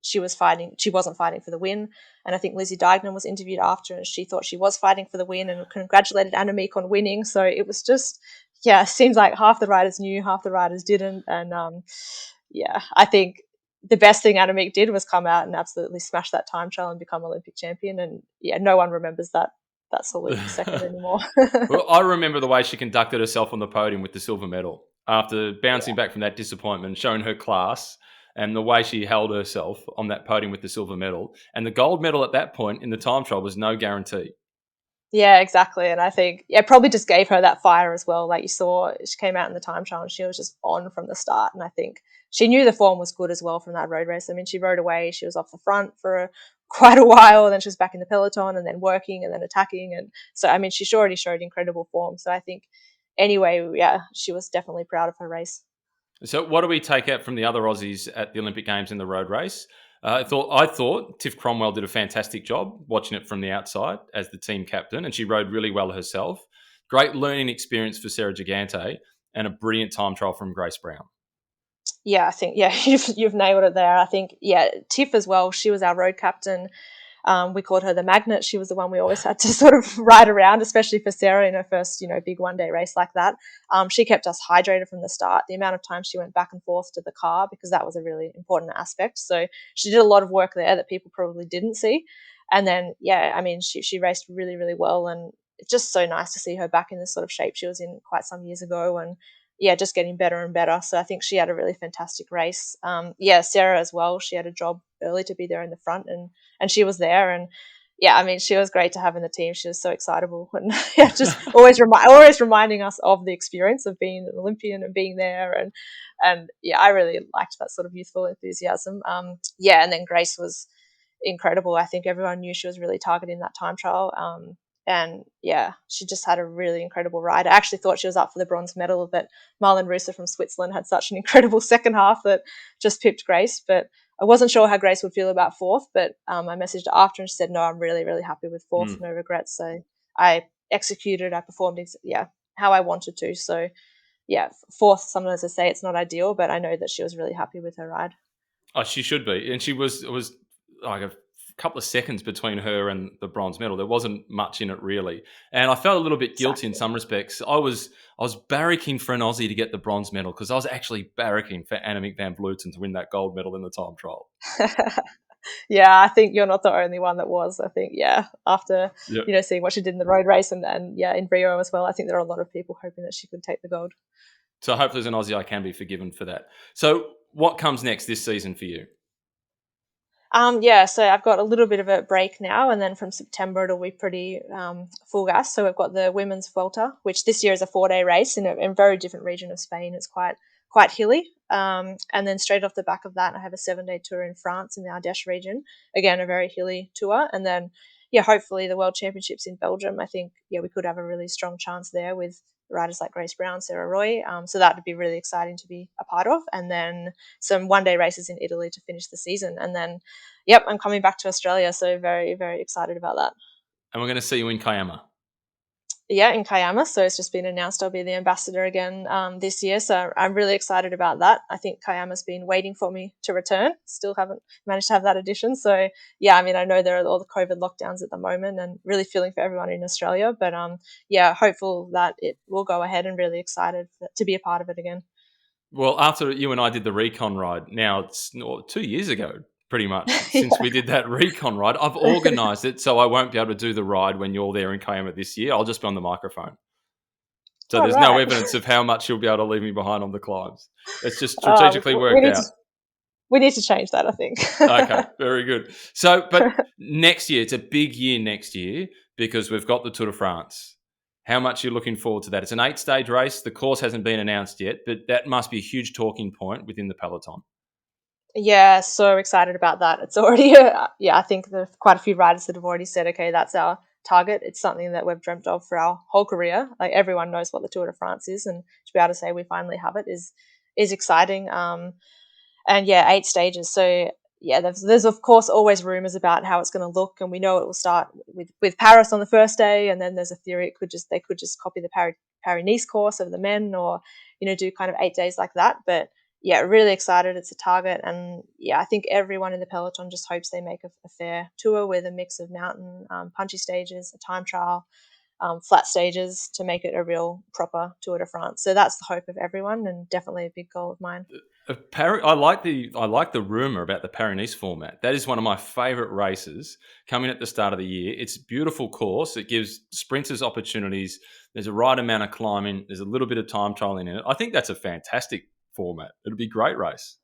Speaker 3: she was fighting. She wasn't fighting for the win. And I think Lizzie Deignan was interviewed after, and she thought she was fighting for the win and congratulated Annemiek on winning. So it was just, it seems like half the riders knew, half the riders didn't. And I think the best thing Annemiek did was come out and absolutely smash that time trial and become Olympic champion. And no one remembers that salute second anymore.
Speaker 1: Well, I remember the way she conducted herself on the podium with the silver medal after bouncing back from that disappointment, showing her class, and the way she held herself on that podium with the silver medal. And the gold medal at that point in the time trial was no guarantee.
Speaker 3: Yeah, exactly. And I think, probably just gave her that fire as well. Like you saw, she came out in the time trial and she was just on from the start. And I think she knew the form was good as well from that road race. I mean, she rode away. She was off the front for quite a while. Then she was back in the peloton and then working and then attacking. And so, I mean, she already showed incredible form. So I think anyway, she was definitely proud of her race.
Speaker 1: So, what do we take out from the other Aussies at the Olympic Games in the road race? I thought Tiff Cromwell did a fantastic job watching it from the outside as the team captain, and she rode really well herself. Great learning experience for Sarah Gigante, and a brilliant time trial from Grace Brown.
Speaker 3: Yeah, I think you've nailed it there. I think Tiff as well. She was our road captain. We called her the magnet. She was the one we always had to sort of ride around, especially for Sarah in her first, big one-day race like that. She kept us hydrated from the start. The amount of time she went back and forth to the car, because that was a really important aspect. So she did a lot of work there that people probably didn't see. And then, I mean, she raced really, really well. And it's just so nice to see her back in the sort of shape she was in quite some years ago. And just getting better and better. So I think she had a really fantastic race. Sarah as well. She had a job early to be there in the front, and she was there. And I mean, she was great to have in the team. She was so excitable, and just always reminding us of the experience of being an Olympian and being there. And I really liked that sort of youthful enthusiasm. And then Grace was incredible. I think everyone knew she was really targeting that time trial. And she just had a really incredible ride. I actually thought she was up for the bronze medal, but Marlon Russo from Switzerland had such an incredible second half that just pipped Grace. But I wasn't sure how Grace would feel about fourth, but I messaged her after and she said, no, I'm really, really happy with fourth, no regrets. So I executed, I performed, how I wanted to. So fourth, sometimes I say it's not ideal, but I know that she was really happy with her ride.
Speaker 1: Oh, she should be, and it was like a couple of seconds between her and the bronze medal. There wasn't much in it really, and I felt a little bit guilty in some respects. I was barracking for an Aussie to get the bronze medal because I was actually barracking for Annemiek van Vleuten to win that gold medal in the time trial.
Speaker 3: I think you're not the only one that was. I think, after,
Speaker 1: Yep.
Speaker 3: seeing what she did in the road race and in Rio as well, I think there are a lot of people hoping that she could take the gold.
Speaker 1: So hopefully as an Aussie I can be forgiven for that. So what comes next this season for you?
Speaker 3: So I've got a little bit of a break now, and then from September it'll be pretty full gas. So we've got the women's Vuelta, which this year is a 4-day race in a very different region of Spain. It's quite hilly. And then straight off the back of that, I have a 7-day tour in France in the Ardèche region. Again, a very hilly tour. And then yeah, hopefully the World Championships in Belgium, I think, yeah, we could have a really strong chance there with riders like Grace Brown, Sarah Roy. So that would be really exciting to be a part of. And then some one-day races in Italy to finish the season. And then, yep, I'm coming back to Australia, so very, very excited about that.
Speaker 1: And we're going to see you in Kiama.
Speaker 3: Yeah, in Kiama. So it's just been announced I'll be the ambassador again this year. So I'm really excited about that. I think Kiama's been waiting for me to return. Still haven't managed to have that edition. So yeah, I mean, I know there are all the COVID lockdowns at the moment, and really feeling for everyone in Australia. But yeah, hopeful that it will go ahead, and really excited to be a part of it again.
Speaker 1: Well, after you and I did the recon ride, now it's 2 years ago, pretty much,
Speaker 3: Yeah.
Speaker 1: since we did that recon ride. I've organised it so I won't be able to do the ride when you're there in Kiama this year. I'll just be on the microphone. So there's no evidence of how much you'll be able to leave me behind on the climbs. It's just strategically worked out.
Speaker 3: We need to change that, I think.
Speaker 1: Okay, very good. So, but next year, it's a big year next year because we've got the Tour de France. How much are you looking forward to that? It's an 8-stage race. The course hasn't been announced yet, but that must be a huge talking point within the peloton.
Speaker 3: Yeah, so excited about that. It's already, I think there's quite a few riders that have already said, okay, that's our target. It's something that we've dreamt of for our whole career. Like, everyone knows what the Tour de France is, and to be able to say we finally have it is exciting. And yeah, 8 stages. So yeah, there's of course always rumors about how it's going to look, and we know it will start with Paris on the first day, and then there's a theory they could just copy the Paris-Nice course of the men, or do kind of 8 days like that. But yeah, really excited. It's a target, and yeah, I think everyone in the peloton just hopes they make a fair tour with a mix of mountain, punchy stages, a time trial, flat stages, to make it a real proper Tour de France. So that's the hope of everyone, and definitely a big goal of mine.
Speaker 1: I like the rumor about the Paris-Nice format. That is one of my favourite races coming at the start of the year. It's a beautiful course. It gives sprinters opportunities. There's a right amount of climbing. There's a little bit of time trialing in it. I think that's a fantastic format. It'll be a great race.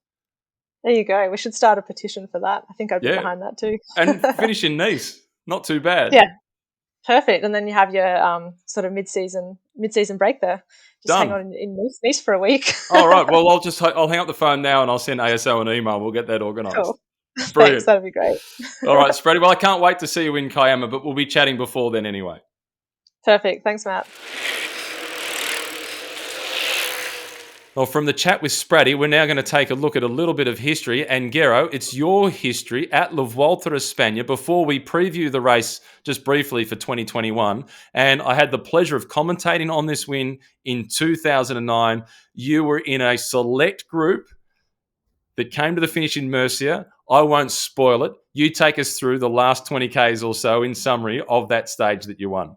Speaker 3: There you go. We should start a petition for that. I think I'd be behind that too.
Speaker 1: And finish in Nice. Not too bad.
Speaker 3: Yeah. Perfect. And then you have your sort of mid-season break there. Just
Speaker 1: Done.
Speaker 3: hang on in Nice for a week.
Speaker 1: All right. Well, I'll hang up the phone now and I'll send ASO an email. We'll get that organised.
Speaker 3: Cool.
Speaker 1: Brilliant.
Speaker 3: Thanks. That'd be great.
Speaker 1: All right, Spready. Well, I can't wait to see you in Kiama, but we'll be chatting before then anyway.
Speaker 3: Perfect. Thanks, Matt.
Speaker 1: Well, from the chat with Spratty, we're now going to take a look at a little bit of history. And Gero, it's your history at La Vuelta a España before we preview the race just briefly for 2021. And I had the pleasure of commentating on this win in 2009. You were in a select group that came to the finish in Murcia. I won't spoil it. You take us through the last 20 Ks or so in summary of that stage that you won.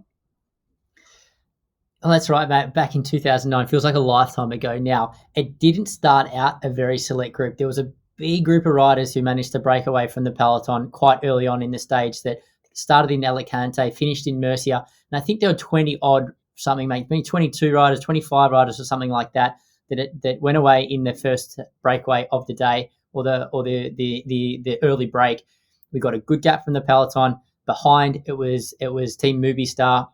Speaker 2: Oh, that's right, Matt. Back in 2009, feels like a lifetime ago now. It didn't start out a very select group. There was a big group of riders who managed to break away from the peloton quite early on in the stage that started in Alicante, finished in Murcia. And I think there were 20 odd something, maybe 22 riders, 25 riders or something like that that went away in the first breakaway of the day, or the early break. We got a good gap from the peloton. Behind it was Team Movistar,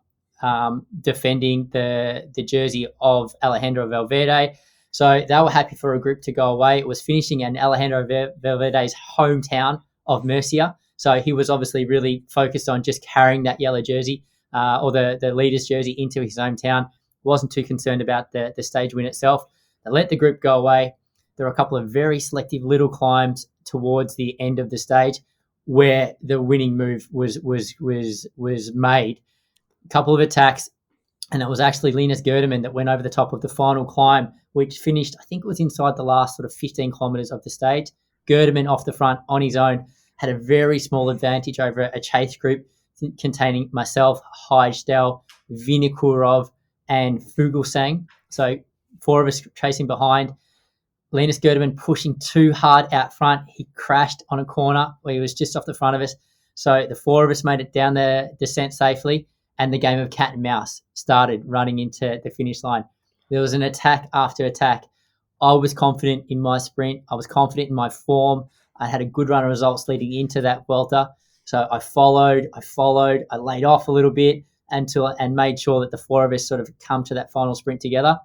Speaker 2: defending the jersey of Alejandro Valverde. So they were happy for a group to go away. It was finishing in Alejandro Valverde's hometown of Murcia. So he was obviously really focused on just carrying that yellow jersey or the leader's jersey into his hometown. Wasn't too concerned about the stage win itself. They let the group go away. There were a couple of very selective little climbs towards the end of the stage where the winning move was made. Couple of attacks, and it was actually Linus Gerdemann that went over the top of the final climb, which finished, I think it was inside the last sort of 15 kilometres of the stage. Gerdemann off the front on his own had a very small advantage over a chase group containing myself, Heidel, Vinokurov, and Fuglsang. So 4 of us chasing behind. Linus Gerdemann pushing too hard out front. He crashed on a corner where he was just off the front of us. So the 4 of us made it down the descent safely, and the game of cat and mouse started running into the finish line. There was an attack after attack. I was confident in my sprint. I was confident in my form. I had a good run of results leading into that Vuelta. So I followed, I laid off a little bit and made sure that the 4 of us sort of come to that final sprint together.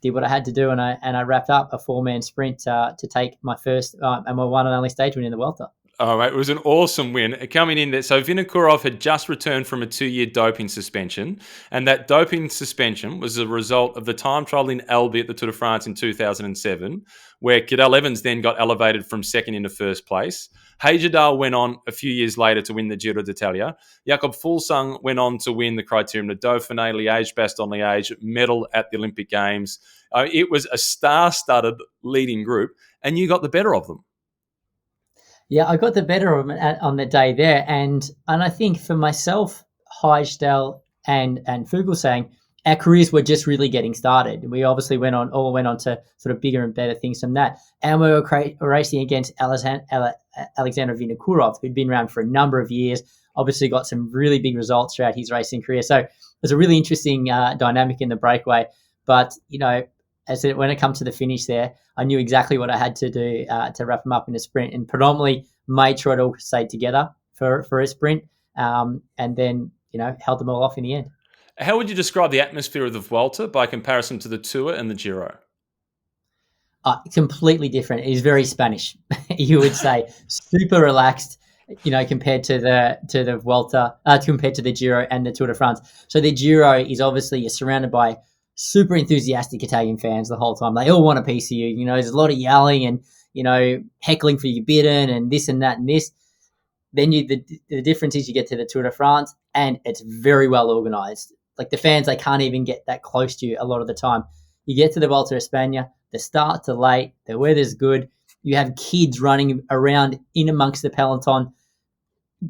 Speaker 2: Did what I had to do, and I wrapped up a 4-man sprint to take my first and my one and only stage win in the Vuelta.
Speaker 1: Oh, mate, it was an awesome win. Coming in there, so Vinokurov had just returned from a 2-year doping suspension, and that doping suspension was a result of the time trial in Albi at the Tour de France in 2007, where Cadel Evans then got elevated from second into first place. Hagedal went on a few years later to win the Giro d'Italia. Jakob Fuglsang went on to win the Criterium de Dauphiné, Liège-Bastogne-Liège, medal at the Olympic Games. It was a star-studded leading group, and you got the better of them.
Speaker 2: Yeah, I got the better of them on the day there, and I think for myself, Heidel and Fuglsang, our careers were just really getting started. We obviously went on to sort of bigger and better things from that, and we were racing against Alexander Vinokurov, who'd been around for a number of years. Obviously, got some really big results throughout his racing career. So it was a really interesting dynamic in the breakaway. But when it comes to the finish there, I knew exactly what I had to do to wrap them up in a sprint, and predominantly made sure it all stayed together for a sprint, and then held them all off in the end.
Speaker 1: How would you describe the atmosphere of the Vuelta by comparison to the Tour and the Giro?
Speaker 2: Completely different. It is very Spanish, you would say. Super relaxed, compared to the Vuelta, compared to the Giro and the Tour de France. So the Giro is obviously you're surrounded by super enthusiastic Italian fans the whole time. They all want a piece of you. There's a lot of yelling and heckling for your bidden and this and that and this. Then the difference is you get to the Tour de France and it's very well organized. Like the fans, they can't even get that close to you a lot of the time. You get to the Vuelta a España, the starts are late, the weather's good. You have kids running around in amongst the peloton,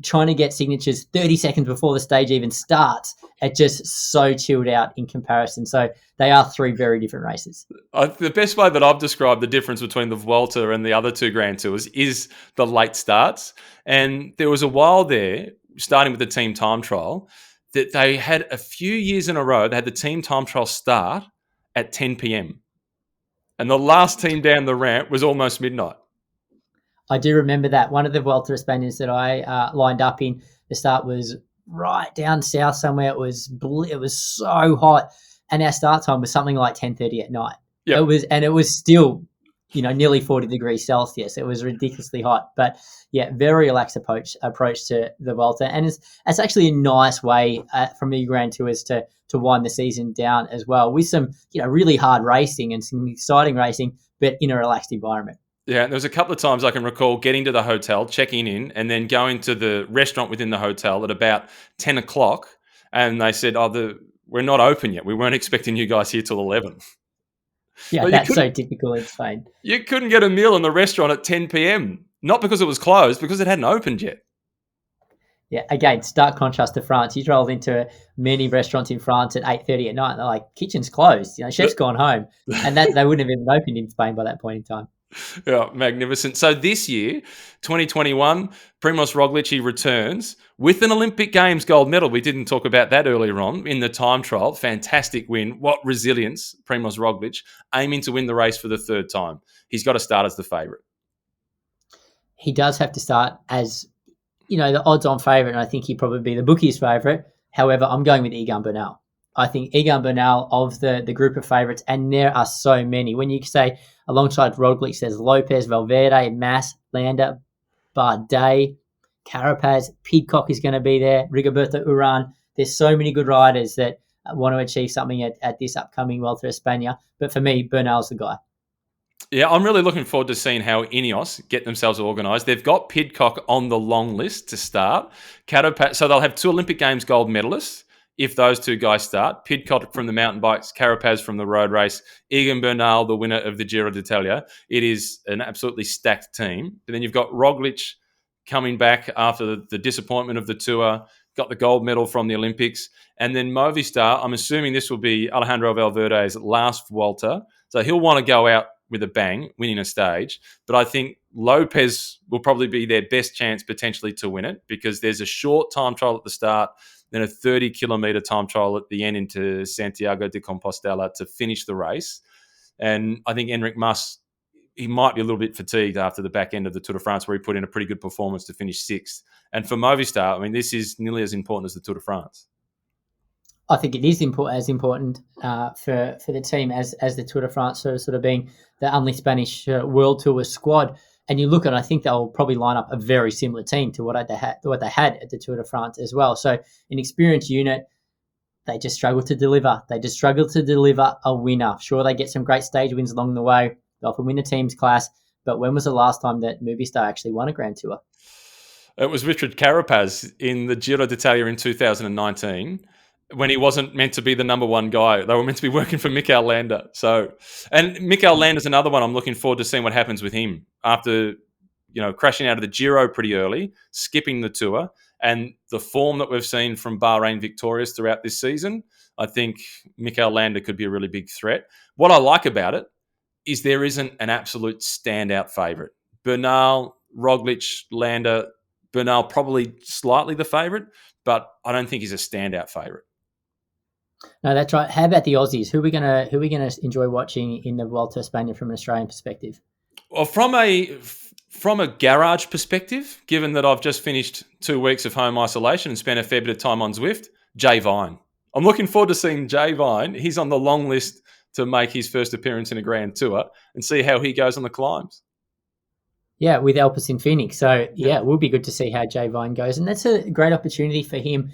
Speaker 2: trying to get signatures 30 seconds before the stage even starts. It's just so chilled out in comparison. So they are three very different races.
Speaker 1: The best way that I've described the difference between the Vuelta and the other two Grand Tours is the late starts. And there was a while there, starting with the team time trial, that they had a few years in a row, they had the team time trial start at 10 p.m. And the last team down the ramp was almost midnight.
Speaker 2: I do remember that. One of the Vuelta Españas that I lined up in, the start was right down south somewhere. It was so hot, and our start time was something like 10:30 at night.
Speaker 1: Yep.
Speaker 2: It was still, nearly 40 degrees Celsius. It was ridiculously hot, but yeah, very relaxed approach to the Vuelta, and it's actually a nice way from the Grand Tours to wind the season down as well, with some really hard racing and some exciting racing, but in a relaxed environment.
Speaker 1: Yeah, there was a couple of times I can recall getting to the hotel, checking in, and then going to the restaurant within the hotel at about 10 o'clock. And they said, we're not open yet. We weren't expecting you guys here till 11.
Speaker 2: Yeah, that's so typical in Spain.
Speaker 1: You couldn't get a meal in the restaurant at 10 p.m. Not because it was closed, because it hadn't opened yet.
Speaker 2: Yeah, again, stark contrast to France. You rolled into many restaurants in France at 8:30 at night, and they're like, kitchen's closed. Chef's gone home. And that they wouldn't have even opened in Spain by that point in time.
Speaker 1: Yeah, magnificent. So this year, 2021, Primož Roglič, he returns with an Olympic Games gold medal. We didn't talk about that earlier on in the time trial. Fantastic win. What resilience, Primož Roglič, aiming to win the race for the third time. He's got to start as the favourite.
Speaker 2: He does have to start as, the odds-on favourite, and I think he'd probably be the bookies' favourite. However, I'm going with Egan Bernal. I think Egan Bernal of the group of favourites, and there are so many. When you say alongside Roglic, there's Lopez, Valverde, Mas, Landa, Bardet, Carapaz, Pidcock is going to be there, Rigoberto Urán. There's so many good riders that want to achieve something at this upcoming Vuelta a España. But for me, Bernal's the guy.
Speaker 1: Yeah, I'm really looking forward to seeing how Ineos get themselves organised. They've got Pidcock on the long list to start. Carapaz, so they'll have two Olympic Games gold medalists if those two guys start. Pidcock from the mountain bikes, Carapaz from the road race, Egan Bernal, the winner of the Giro d'Italia. It is an absolutely stacked team. But then you've got Roglic coming back after the disappointment of the Tour, got the gold medal from the Olympics. And then Movistar, I'm assuming this will be Alejandro Valverde's last Vuelta. So he'll want to go out with a bang, winning a stage. But I think Lopez will probably be their best chance potentially to win it, because there's a short time trial at the start, then a 30-kilometre time trial at the end into Santiago de Compostela to finish the race. And I think Enric Mas, he might be a little bit fatigued after the back end of the Tour de France, where he put in a pretty good performance to finish sixth. And for Movistar, this is nearly as important as the Tour de France.
Speaker 2: I think it is as important for the team as the Tour de France, so sort of being the only Spanish World Tour squad. And you look at, I think they'll probably line up a very similar team to what they had at the Tour de France as well. So an experienced unit, they just struggle to deliver. They just struggle to deliver a winner. Sure, they get some great stage wins along the way. They often win the team's class. But when was the last time that Movistar actually won a Grand Tour?
Speaker 1: It was Richard Carapaz in the Giro d'Italia in 2019 when he wasn't meant to be the number one guy. They were meant to be working for Mikel Landa. And Mikel Landa's another one I'm looking forward to seeing what happens with him after, crashing out of the Giro pretty early, skipping the Tour, and the form that we've seen from Bahrain victorious throughout this season. I think Mikel Landa could be a really big threat. What I like about it is there isn't an absolute standout favourite. Bernal, Roglic, Landa. Bernal probably slightly the favourite, but I don't think he's a standout favourite.
Speaker 2: No, that's right. How about the Aussies? Who are we gonna enjoy watching in the Vuelta a España from an Australian perspective?
Speaker 1: Well, from a garage perspective, given that I've just finished 2 weeks of home isolation and spent a fair bit of time on Zwift, Jay Vine. I'm looking forward to seeing Jay Vine. He's on the long list to make his first appearance in a Grand Tour and see how he goes on the climbs.
Speaker 2: Yeah, with Alpes in Phoenix. So, it will be good to see how Jay Vine goes. And that's a great opportunity for him,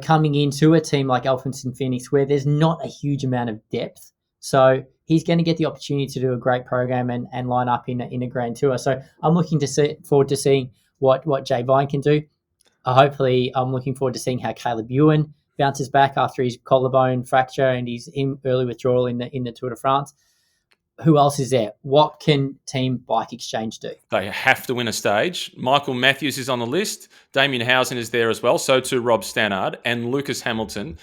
Speaker 2: coming into a team like Alpes in Phoenix where there's not a huge amount of depth. So he's going to get the opportunity to do a great program and line up in a Grand Tour. So I'm looking forward to seeing what Jay Vine can do. Hopefully, I'm looking forward to seeing how Caleb Ewan bounces back after his collarbone fracture and his early withdrawal in the Tour de France. Who else is there? What can Team Bike Exchange do?
Speaker 1: They have to win a stage. Michael Matthews is on the list. Damien Housen is there as well. So too Rob Stannard and Lucas Hamilton.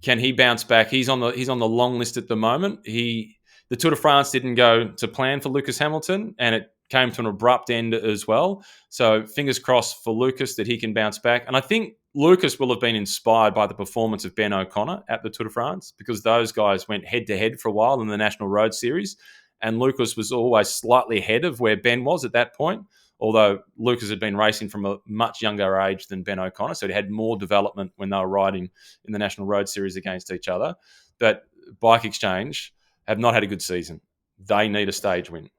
Speaker 1: Can he bounce back? He's on the long list at the moment. The Tour de France didn't go to plan for Lucas Hamilton, and it came to an abrupt end as well. So fingers crossed for Lucas that he can bounce back. And I think Lucas will have been inspired by the performance of Ben O'Connor at the Tour de France because those guys went head-to-head for a while in the National Road Series, and Lucas was always slightly ahead of where Ben was at that point, although Lucas had been racing from a much younger age than Ben O'Connor, so he had more development when they were riding in the National Road Series against each other. But Bike Exchange have not had a good season. They need a stage win.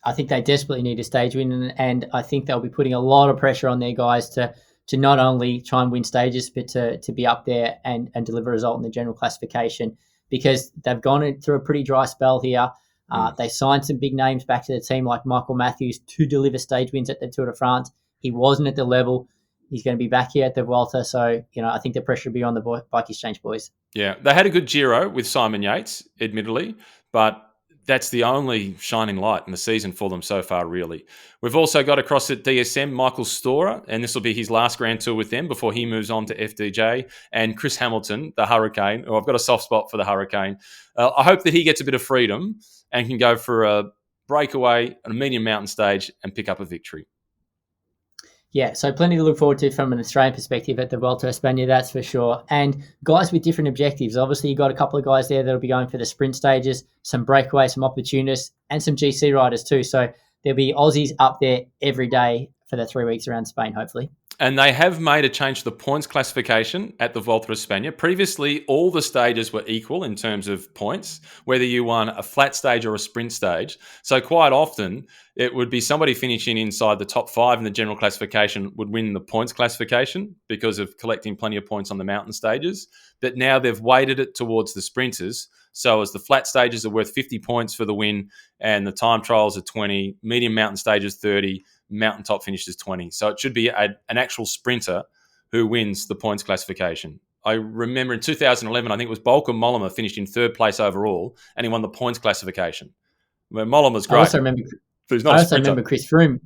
Speaker 2: I think they desperately need a stage win, and I think they'll be putting a lot of pressure on their guys to not only try and win stages, but to be up there and deliver a result in the general classification, because they've gone through a pretty dry spell here. They signed some big names back to the team like Michael Matthews to deliver stage wins at the Tour de France. He wasn't at the level. He's going to be back here at the Vuelta. So, I think the pressure will be on the Bike Exchange boys. Yeah,
Speaker 1: they had a good Giro with Simon Yates, admittedly, but that's the only shining light in the season for them so far, really. We've also got across at DSM Michael Storer, and this will be his last Grand Tour with them before he moves on to FDJ, and Chris Hamilton, the Hurricane. I've got a soft spot for the Hurricane. I hope that he gets a bit of freedom and can go for a breakaway on a medium mountain stage and pick up a victory.
Speaker 2: Yeah, so plenty to look forward to from an Australian perspective at the Vuelta a España, that's for sure. And guys with different objectives. Obviously, you've got a couple of guys there that'll be going for the sprint stages, some breakaways, some opportunists, and some GC riders too. So there'll be Aussies up there every day for the 3 weeks around Spain, hopefully.
Speaker 1: And they have made a change to the points classification at the Vuelta a España. Previously, all the stages were equal in terms of points, whether you won a flat stage or a sprint stage. So quite often, it would be somebody finishing inside the top 5 in the general classification would win the points classification because of collecting plenty of points on the mountain stages. But now they've weighted it towards the sprinters. So as the flat stages are worth 50 points for the win and the time trials are 20, medium mountain stages 30, mountaintop finishes 20. So it should be an actual sprinter who wins the points classification. I remember in 2011, I think it was Volker Mollema finished in 3rd place overall, and he won the points classification. Well, Mollema's great.
Speaker 2: I also remember Chris Froome.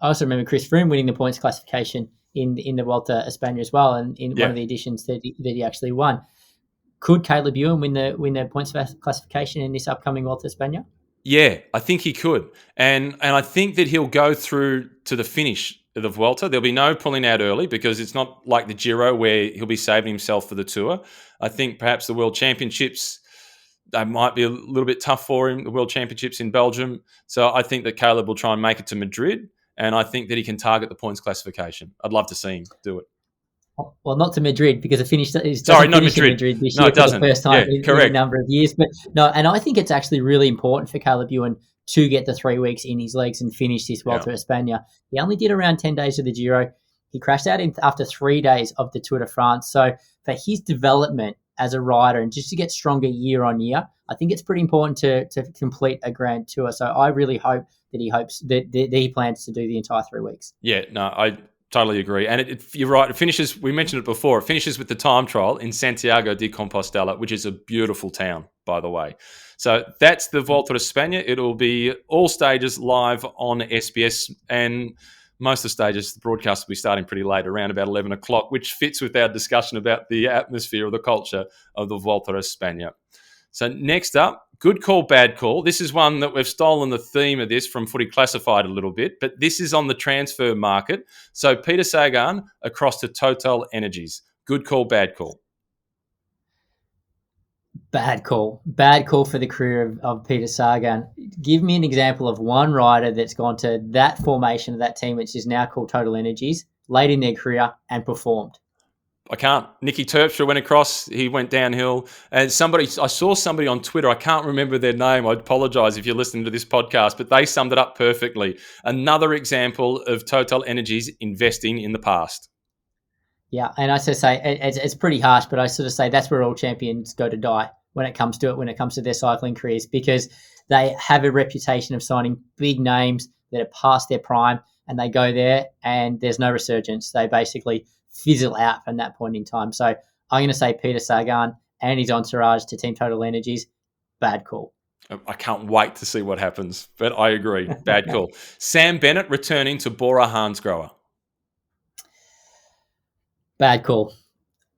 Speaker 2: I also remember Chris Froome winning the points classification in the Vuelta a España as well, and in one of the editions that he actually won. Could Caleb Ewan win the points classification in this upcoming Vuelta a España?
Speaker 1: Yeah, I think he could. And I think that he'll go through to the finish of the Vuelta. There'll be no pulling out early because it's not like the Giro where he'll be saving himself for the Tour. I think perhaps the World Championships, they might be a little bit tough for him, the World Championships in Belgium. So I think that Caleb will try and make it to Madrid, and I think that he can target the points classification. I'd love to see him do it.
Speaker 2: Well, not to Madrid because it finished.
Speaker 1: Sorry, not Madrid.
Speaker 2: This year
Speaker 1: it doesn't.
Speaker 2: For the first time in
Speaker 1: correct.
Speaker 2: a number of years. But no, and I think it's actually really important for Caleb Ewan to get the 3 weeks in his legs and finish this Vuelta a España. He only did around 10 days of the Giro. He crashed out after 3 days of the Tour de France. So for his development as a rider and just to get stronger year on year, I think it's pretty important to complete a Grand Tour. So I really hope that he plans to do the entire 3 weeks.
Speaker 1: Yeah, no, I totally agree. And you're right. It finishes, we mentioned it before, it finishes with the time trial in Santiago de Compostela, which is a beautiful town, by the way. So that's the Volta a España. It'll be all stages live on SBS, and most of the stages, the broadcast will be starting pretty late, around about 11 o'clock, which fits with our discussion about the atmosphere or the culture of the Volta a España. So next up, good call, bad call. This is one that we've stolen the theme of this from Footy Classified a little bit, but this is on the transfer market. So Peter Sagan across to Total Energies. Good call, bad call.
Speaker 2: Bad call. Bad call for the career of Peter Sagan. Give me an example of one rider that's gone to that formation of that team, which is now called Total Energies, late in their career and performed.
Speaker 1: I can't. Nicky Terpstra went across. He went downhill. And I saw somebody on Twitter. I can't remember their name. I apologise if you're listening to this podcast, but they summed it up perfectly. Another example of Total Energies investing in the past.
Speaker 2: Yeah, and I sort of say it's pretty harsh, but I sort of say that's where all champions go to die when it comes to it, when it comes to their cycling careers, because they have a reputation of signing big names that are past their prime, and they go there and there's no resurgence. They basically fizzle out from that point in time. So I'm going to say Peter Sagan and his entourage to Team Total Energies, bad call.
Speaker 1: I can't wait to see what happens, but I agree, bad call. Sam Bennett returning to Bora Hansgrohe.
Speaker 2: Bad call.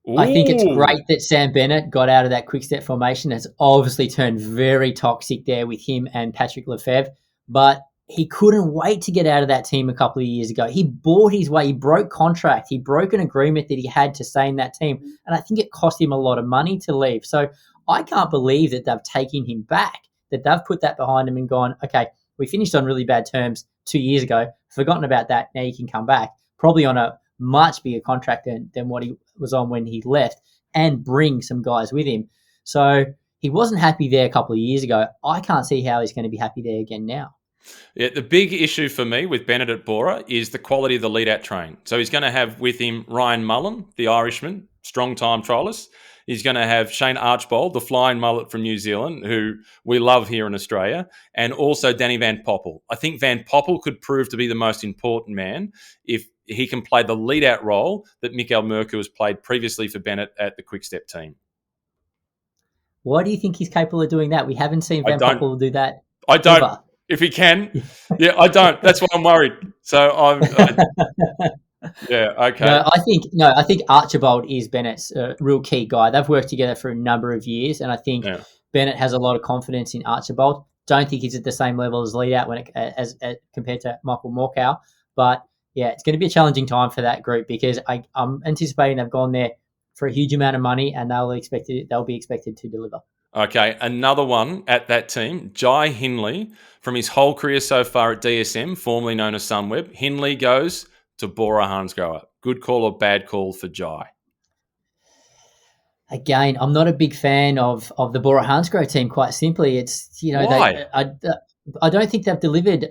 Speaker 1: Ooh.
Speaker 2: I think it's great that Sam Bennett got out of that quick-step formation. It's obviously turned very toxic there with him and Patrick Lefebvre, but he couldn't wait to get out of that team a couple of years ago. He bought his way. He broke contract. He broke an agreement that he had to stay in that team, and I think it cost him a lot of money to leave. So I can't believe that they've taken him back, that they've put that behind him and gone, okay, we finished on really bad terms 2 years ago, forgotten about that, now you can come back, probably on a much bigger contract than what he was on when he left, and bring some guys with him. So he wasn't happy there a couple of years ago. I can't see how he's going to be happy there again now.
Speaker 1: Yeah, the big issue for me with Bennett at Bora is the quality of the lead-out train. So he's going to have with him Ryan Mullen, the Irishman, strong time trialist. He's going to have Shane Archbold, the flying mullet from New Zealand, who we love here in Australia, and also Danny Van Poppel. I think Van Poppel could prove to be the most important man if he can play the lead-out role that Mikael Merkur has played previously for Bennett at the Quick-Step team.
Speaker 2: Why do you think he's capable of doing that? We haven't seen Van Poppel do that.
Speaker 1: I don't. Ever. If he can. Yeah, I don't. That's why I'm worried. So yeah, okay.
Speaker 2: I think Archibald is Bennett's real key guy. They've worked together for a number of years, and I think Bennett has a lot of confidence in Archibald. Don't think he's at the same level as lead out as compared to Michael Morkow. But yeah, it's going to be a challenging time for that group because I'm anticipating they've gone there for a huge amount of money, and they'll be expected to deliver.
Speaker 1: Okay, another one at that team, Jai Hindley, from his whole career so far at DSM, formerly known as Sunweb. Hindley goes to Bora Hansgrohe. Good call or bad call for Jai?
Speaker 2: Again, I'm not a big fan of the Bora Hansgrohe team. Quite simply, it's
Speaker 1: why?
Speaker 2: I don't think they've delivered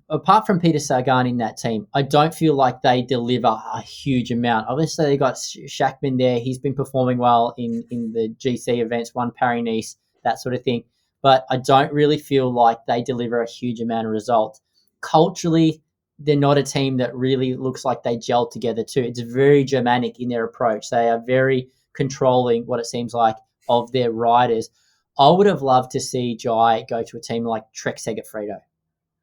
Speaker 2: apart from Peter Sagan in that team. I don't feel like they deliver a huge amount. Obviously, they got Shackman there. He's been performing well in the GC events, won Paris-Nice, that sort of thing. But I don't really feel like they deliver a huge amount of results. Culturally, they're not a team that really looks like they gel together too. It's very Germanic in their approach. They are very controlling, what it seems like, of their riders. I would have loved to see Jai go to a team like Trek Segafredo,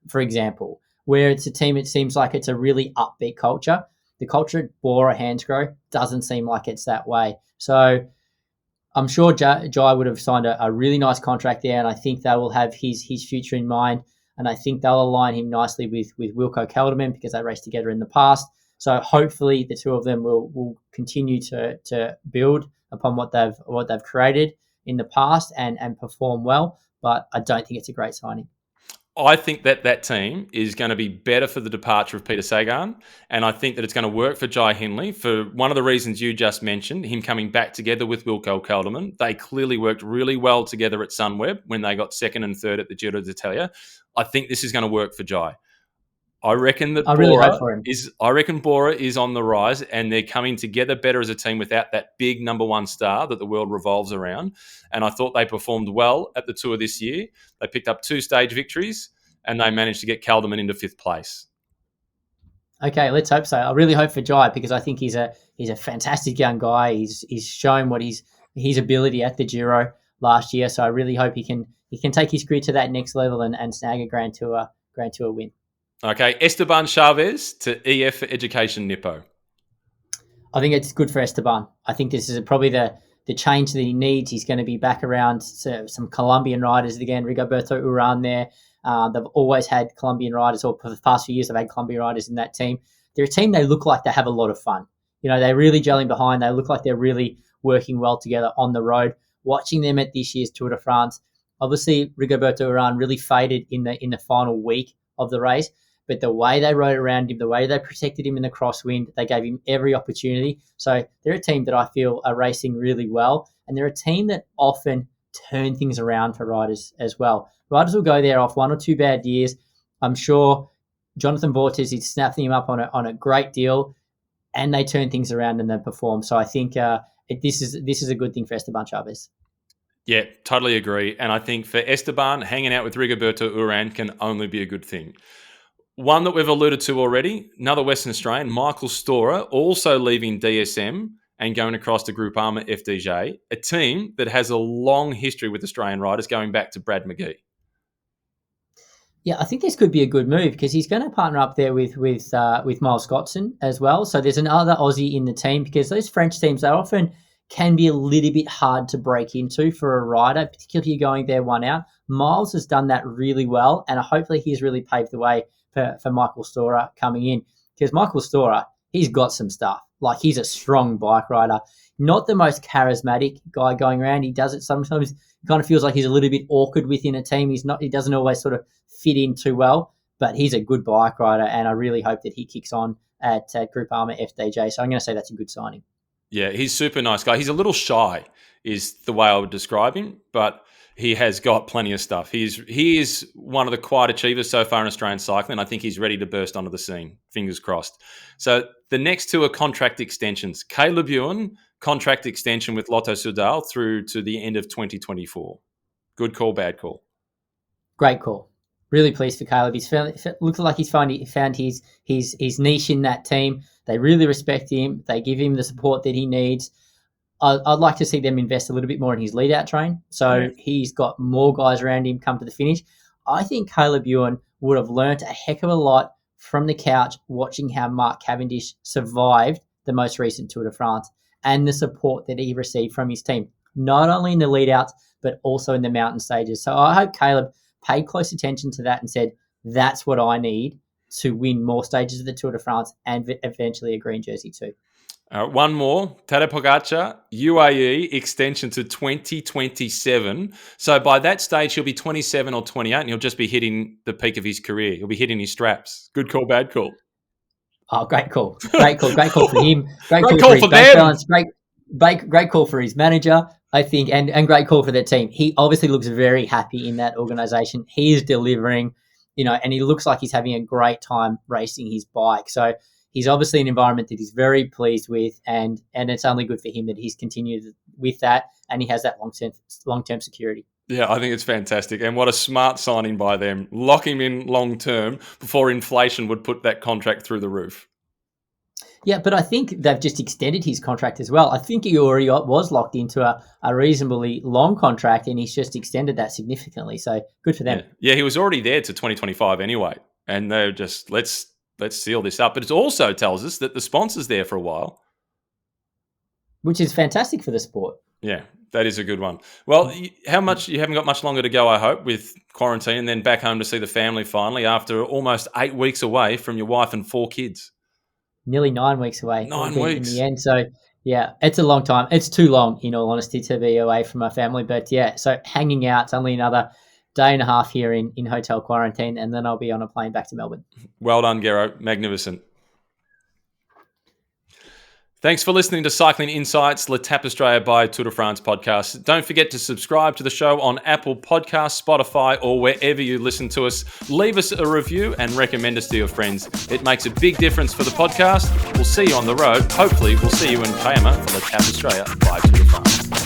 Speaker 2: for example, where it's a team, it seems like it's a really upbeat culture. The culture at Bora Hansgrohe doesn't seem like it's that way. So I'm sure Jai would have signed a really nice contract there, and I think they will have his future in mind, and I think they'll align him nicely with Wilco Kelderman because they raced together in the past. So hopefully the two of them will continue to build upon what they've created in the past and perform well, but I don't think it's a great signing.
Speaker 1: I think that team is going to be better for the departure of Peter Sagan, and I think that it's going to work for Jai Hindley for one of the reasons you just mentioned, him coming back together with Wilco Kelderman. They clearly worked really well together at Sunweb when they got second and third at the Giro d'Italia. I think this is going to work for Jai. I reckon that
Speaker 2: I really hope for him.
Speaker 1: Bora is on the rise, and they're coming together better as a team without that big number one star that the world revolves around. And I thought they performed well at the Tour this year. They picked up 2 stage victories, and they managed to get Kelderman into 5th place.
Speaker 2: Okay, let's hope so. I really hope for Jai because I think he's a fantastic young guy. He's shown what his ability at the Giro last year. So I really hope he can take his career to that next level and snag a Grand Tour win.
Speaker 1: Okay, Esteban Chavez to EF for Education Nippo.
Speaker 2: I think it's good for Esteban. I think this is probably the change that he needs. He's going to be back around some Colombian riders again. Rigoberto Urán there. They've always had Colombian riders, or for the past few years, they've had Colombian riders in that team. They're a team, they look like they have a lot of fun. They're really gelling behind. They look like they're really working well together on the road. Watching them at this year's Tour de France, obviously Rigoberto Urán really faded in the final week of the race, but the way they rode around him, the way they protected him in the crosswind, they gave him every opportunity. So they're a team that I feel are racing really well, and they're a team that often turn things around for riders as well. Riders will go there off 1 or 2 bad years. I'm sure Jonathan Vaughters is snapping him up on a great deal, and they turn things around and they perform. So I think this is a good thing for Esteban Chavez.
Speaker 1: Yeah, totally agree. And I think for Esteban, hanging out with Rigoberto Urán can only be a good thing. One that we've alluded to already, another Western Australian, Michael Storer, also leaving DSM and going across to Groupama FDJ, a team that has a long history with Australian riders going back to Brad McGee.
Speaker 2: Yeah, I think this could be a good move because he's going to partner up there with Miles Scottson as well. So there's another Aussie in the team because those French teams, they often can be a little bit hard to break into for a rider, particularly going there one out. Miles has done that really well, and hopefully he's really paved the way for Michael Storer coming in because Michael Storer, he's got some stuff. Like, he's a strong bike rider, not the most charismatic guy going around. He does it sometimes. It kind of feels like he's a little bit awkward within a team. He doesn't always sort of fit in too well, but he's a good bike rider, and I really hope that he kicks on at Groupama FDJ. So I'm going to say that's a good signing.
Speaker 1: Yeah, he's a super nice guy. He's a little shy is the way I would describe him, but he has got plenty of stuff. He is one of the quiet achievers so far in Australian cycling. I think he's ready to burst onto the scene. Fingers crossed. So the next 2 are contract extensions. Caleb Ewan, contract extension with Lotto Soudal through to the end of 2024. Good call, bad call?
Speaker 2: Great call. Really pleased for Caleb. Looks like he's found his niche in that team. They really respect him. They give him the support that he needs. I'd like to see them invest a little bit more in his lead-out train, so he's got more guys around him come to the finish. I think Caleb Ewan would have learnt a heck of a lot from the couch watching how Mark Cavendish survived the most recent Tour de France and the support that he received from his team, not only in the lead-outs, but also in the mountain stages. So I hope Caleb paid close attention to that and said, that's what I need to win more stages of the Tour de France and eventually a green jersey too.
Speaker 1: One more, Tadej Pogacar, UAE extension to 2027. So by that stage, he'll be 27 or 28, and he'll just be hitting the peak of his career. He'll be hitting his straps. Good call, bad call?
Speaker 2: Oh, great call. Great call. Great call for him.
Speaker 1: Great call for them.
Speaker 2: Balance. Great call for his manager, I think, and great call for their team. He obviously looks very happy in that organisation. He is delivering, and he looks like he's having a great time racing his bike. So he's obviously an environment that he's very pleased with, and it's only good for him that he's continued with that, and he has that long-term security.
Speaker 1: Yeah, I think it's fantastic. And what a smart signing by them. Lock him in long-term before inflation would put that contract through the roof.
Speaker 2: Yeah, but I think they've just extended his contract as well. I think he already was locked into a reasonably long contract, and he's just extended that significantly. So good for them.
Speaker 1: Yeah, he was already there to 2025 anyway. And they're just, let's seal this up. But it also tells us that the sponsor's there for a while.
Speaker 2: Which is fantastic for the sport.
Speaker 1: Yeah, that is a good one. Well, you haven't got much longer to go, I hope, with quarantine, and then back home to see the family finally after almost 8 weeks away from your wife and 4 kids.
Speaker 2: Nearly 9 weeks away.
Speaker 1: 9 weeks.
Speaker 2: In the end. So, yeah, it's a long time. It's too long, in all honesty, to be away from my family. But, yeah, so hanging out, it's only another day and a half here in hotel quarantine, and then I'll be on a plane back to Melbourne.
Speaker 1: Well done, Gero. Magnificent. Thanks for listening to Cycling Insights, L'Etape Australia by Tour de France podcast. Don't forget to subscribe to the show on Apple Podcasts, Spotify, or wherever you listen to us. Leave us a review and recommend us to your friends. It makes a big difference for the podcast. We'll see you on the road. Hopefully, we'll see you in Payama for L'Etape Australia by Tour de France.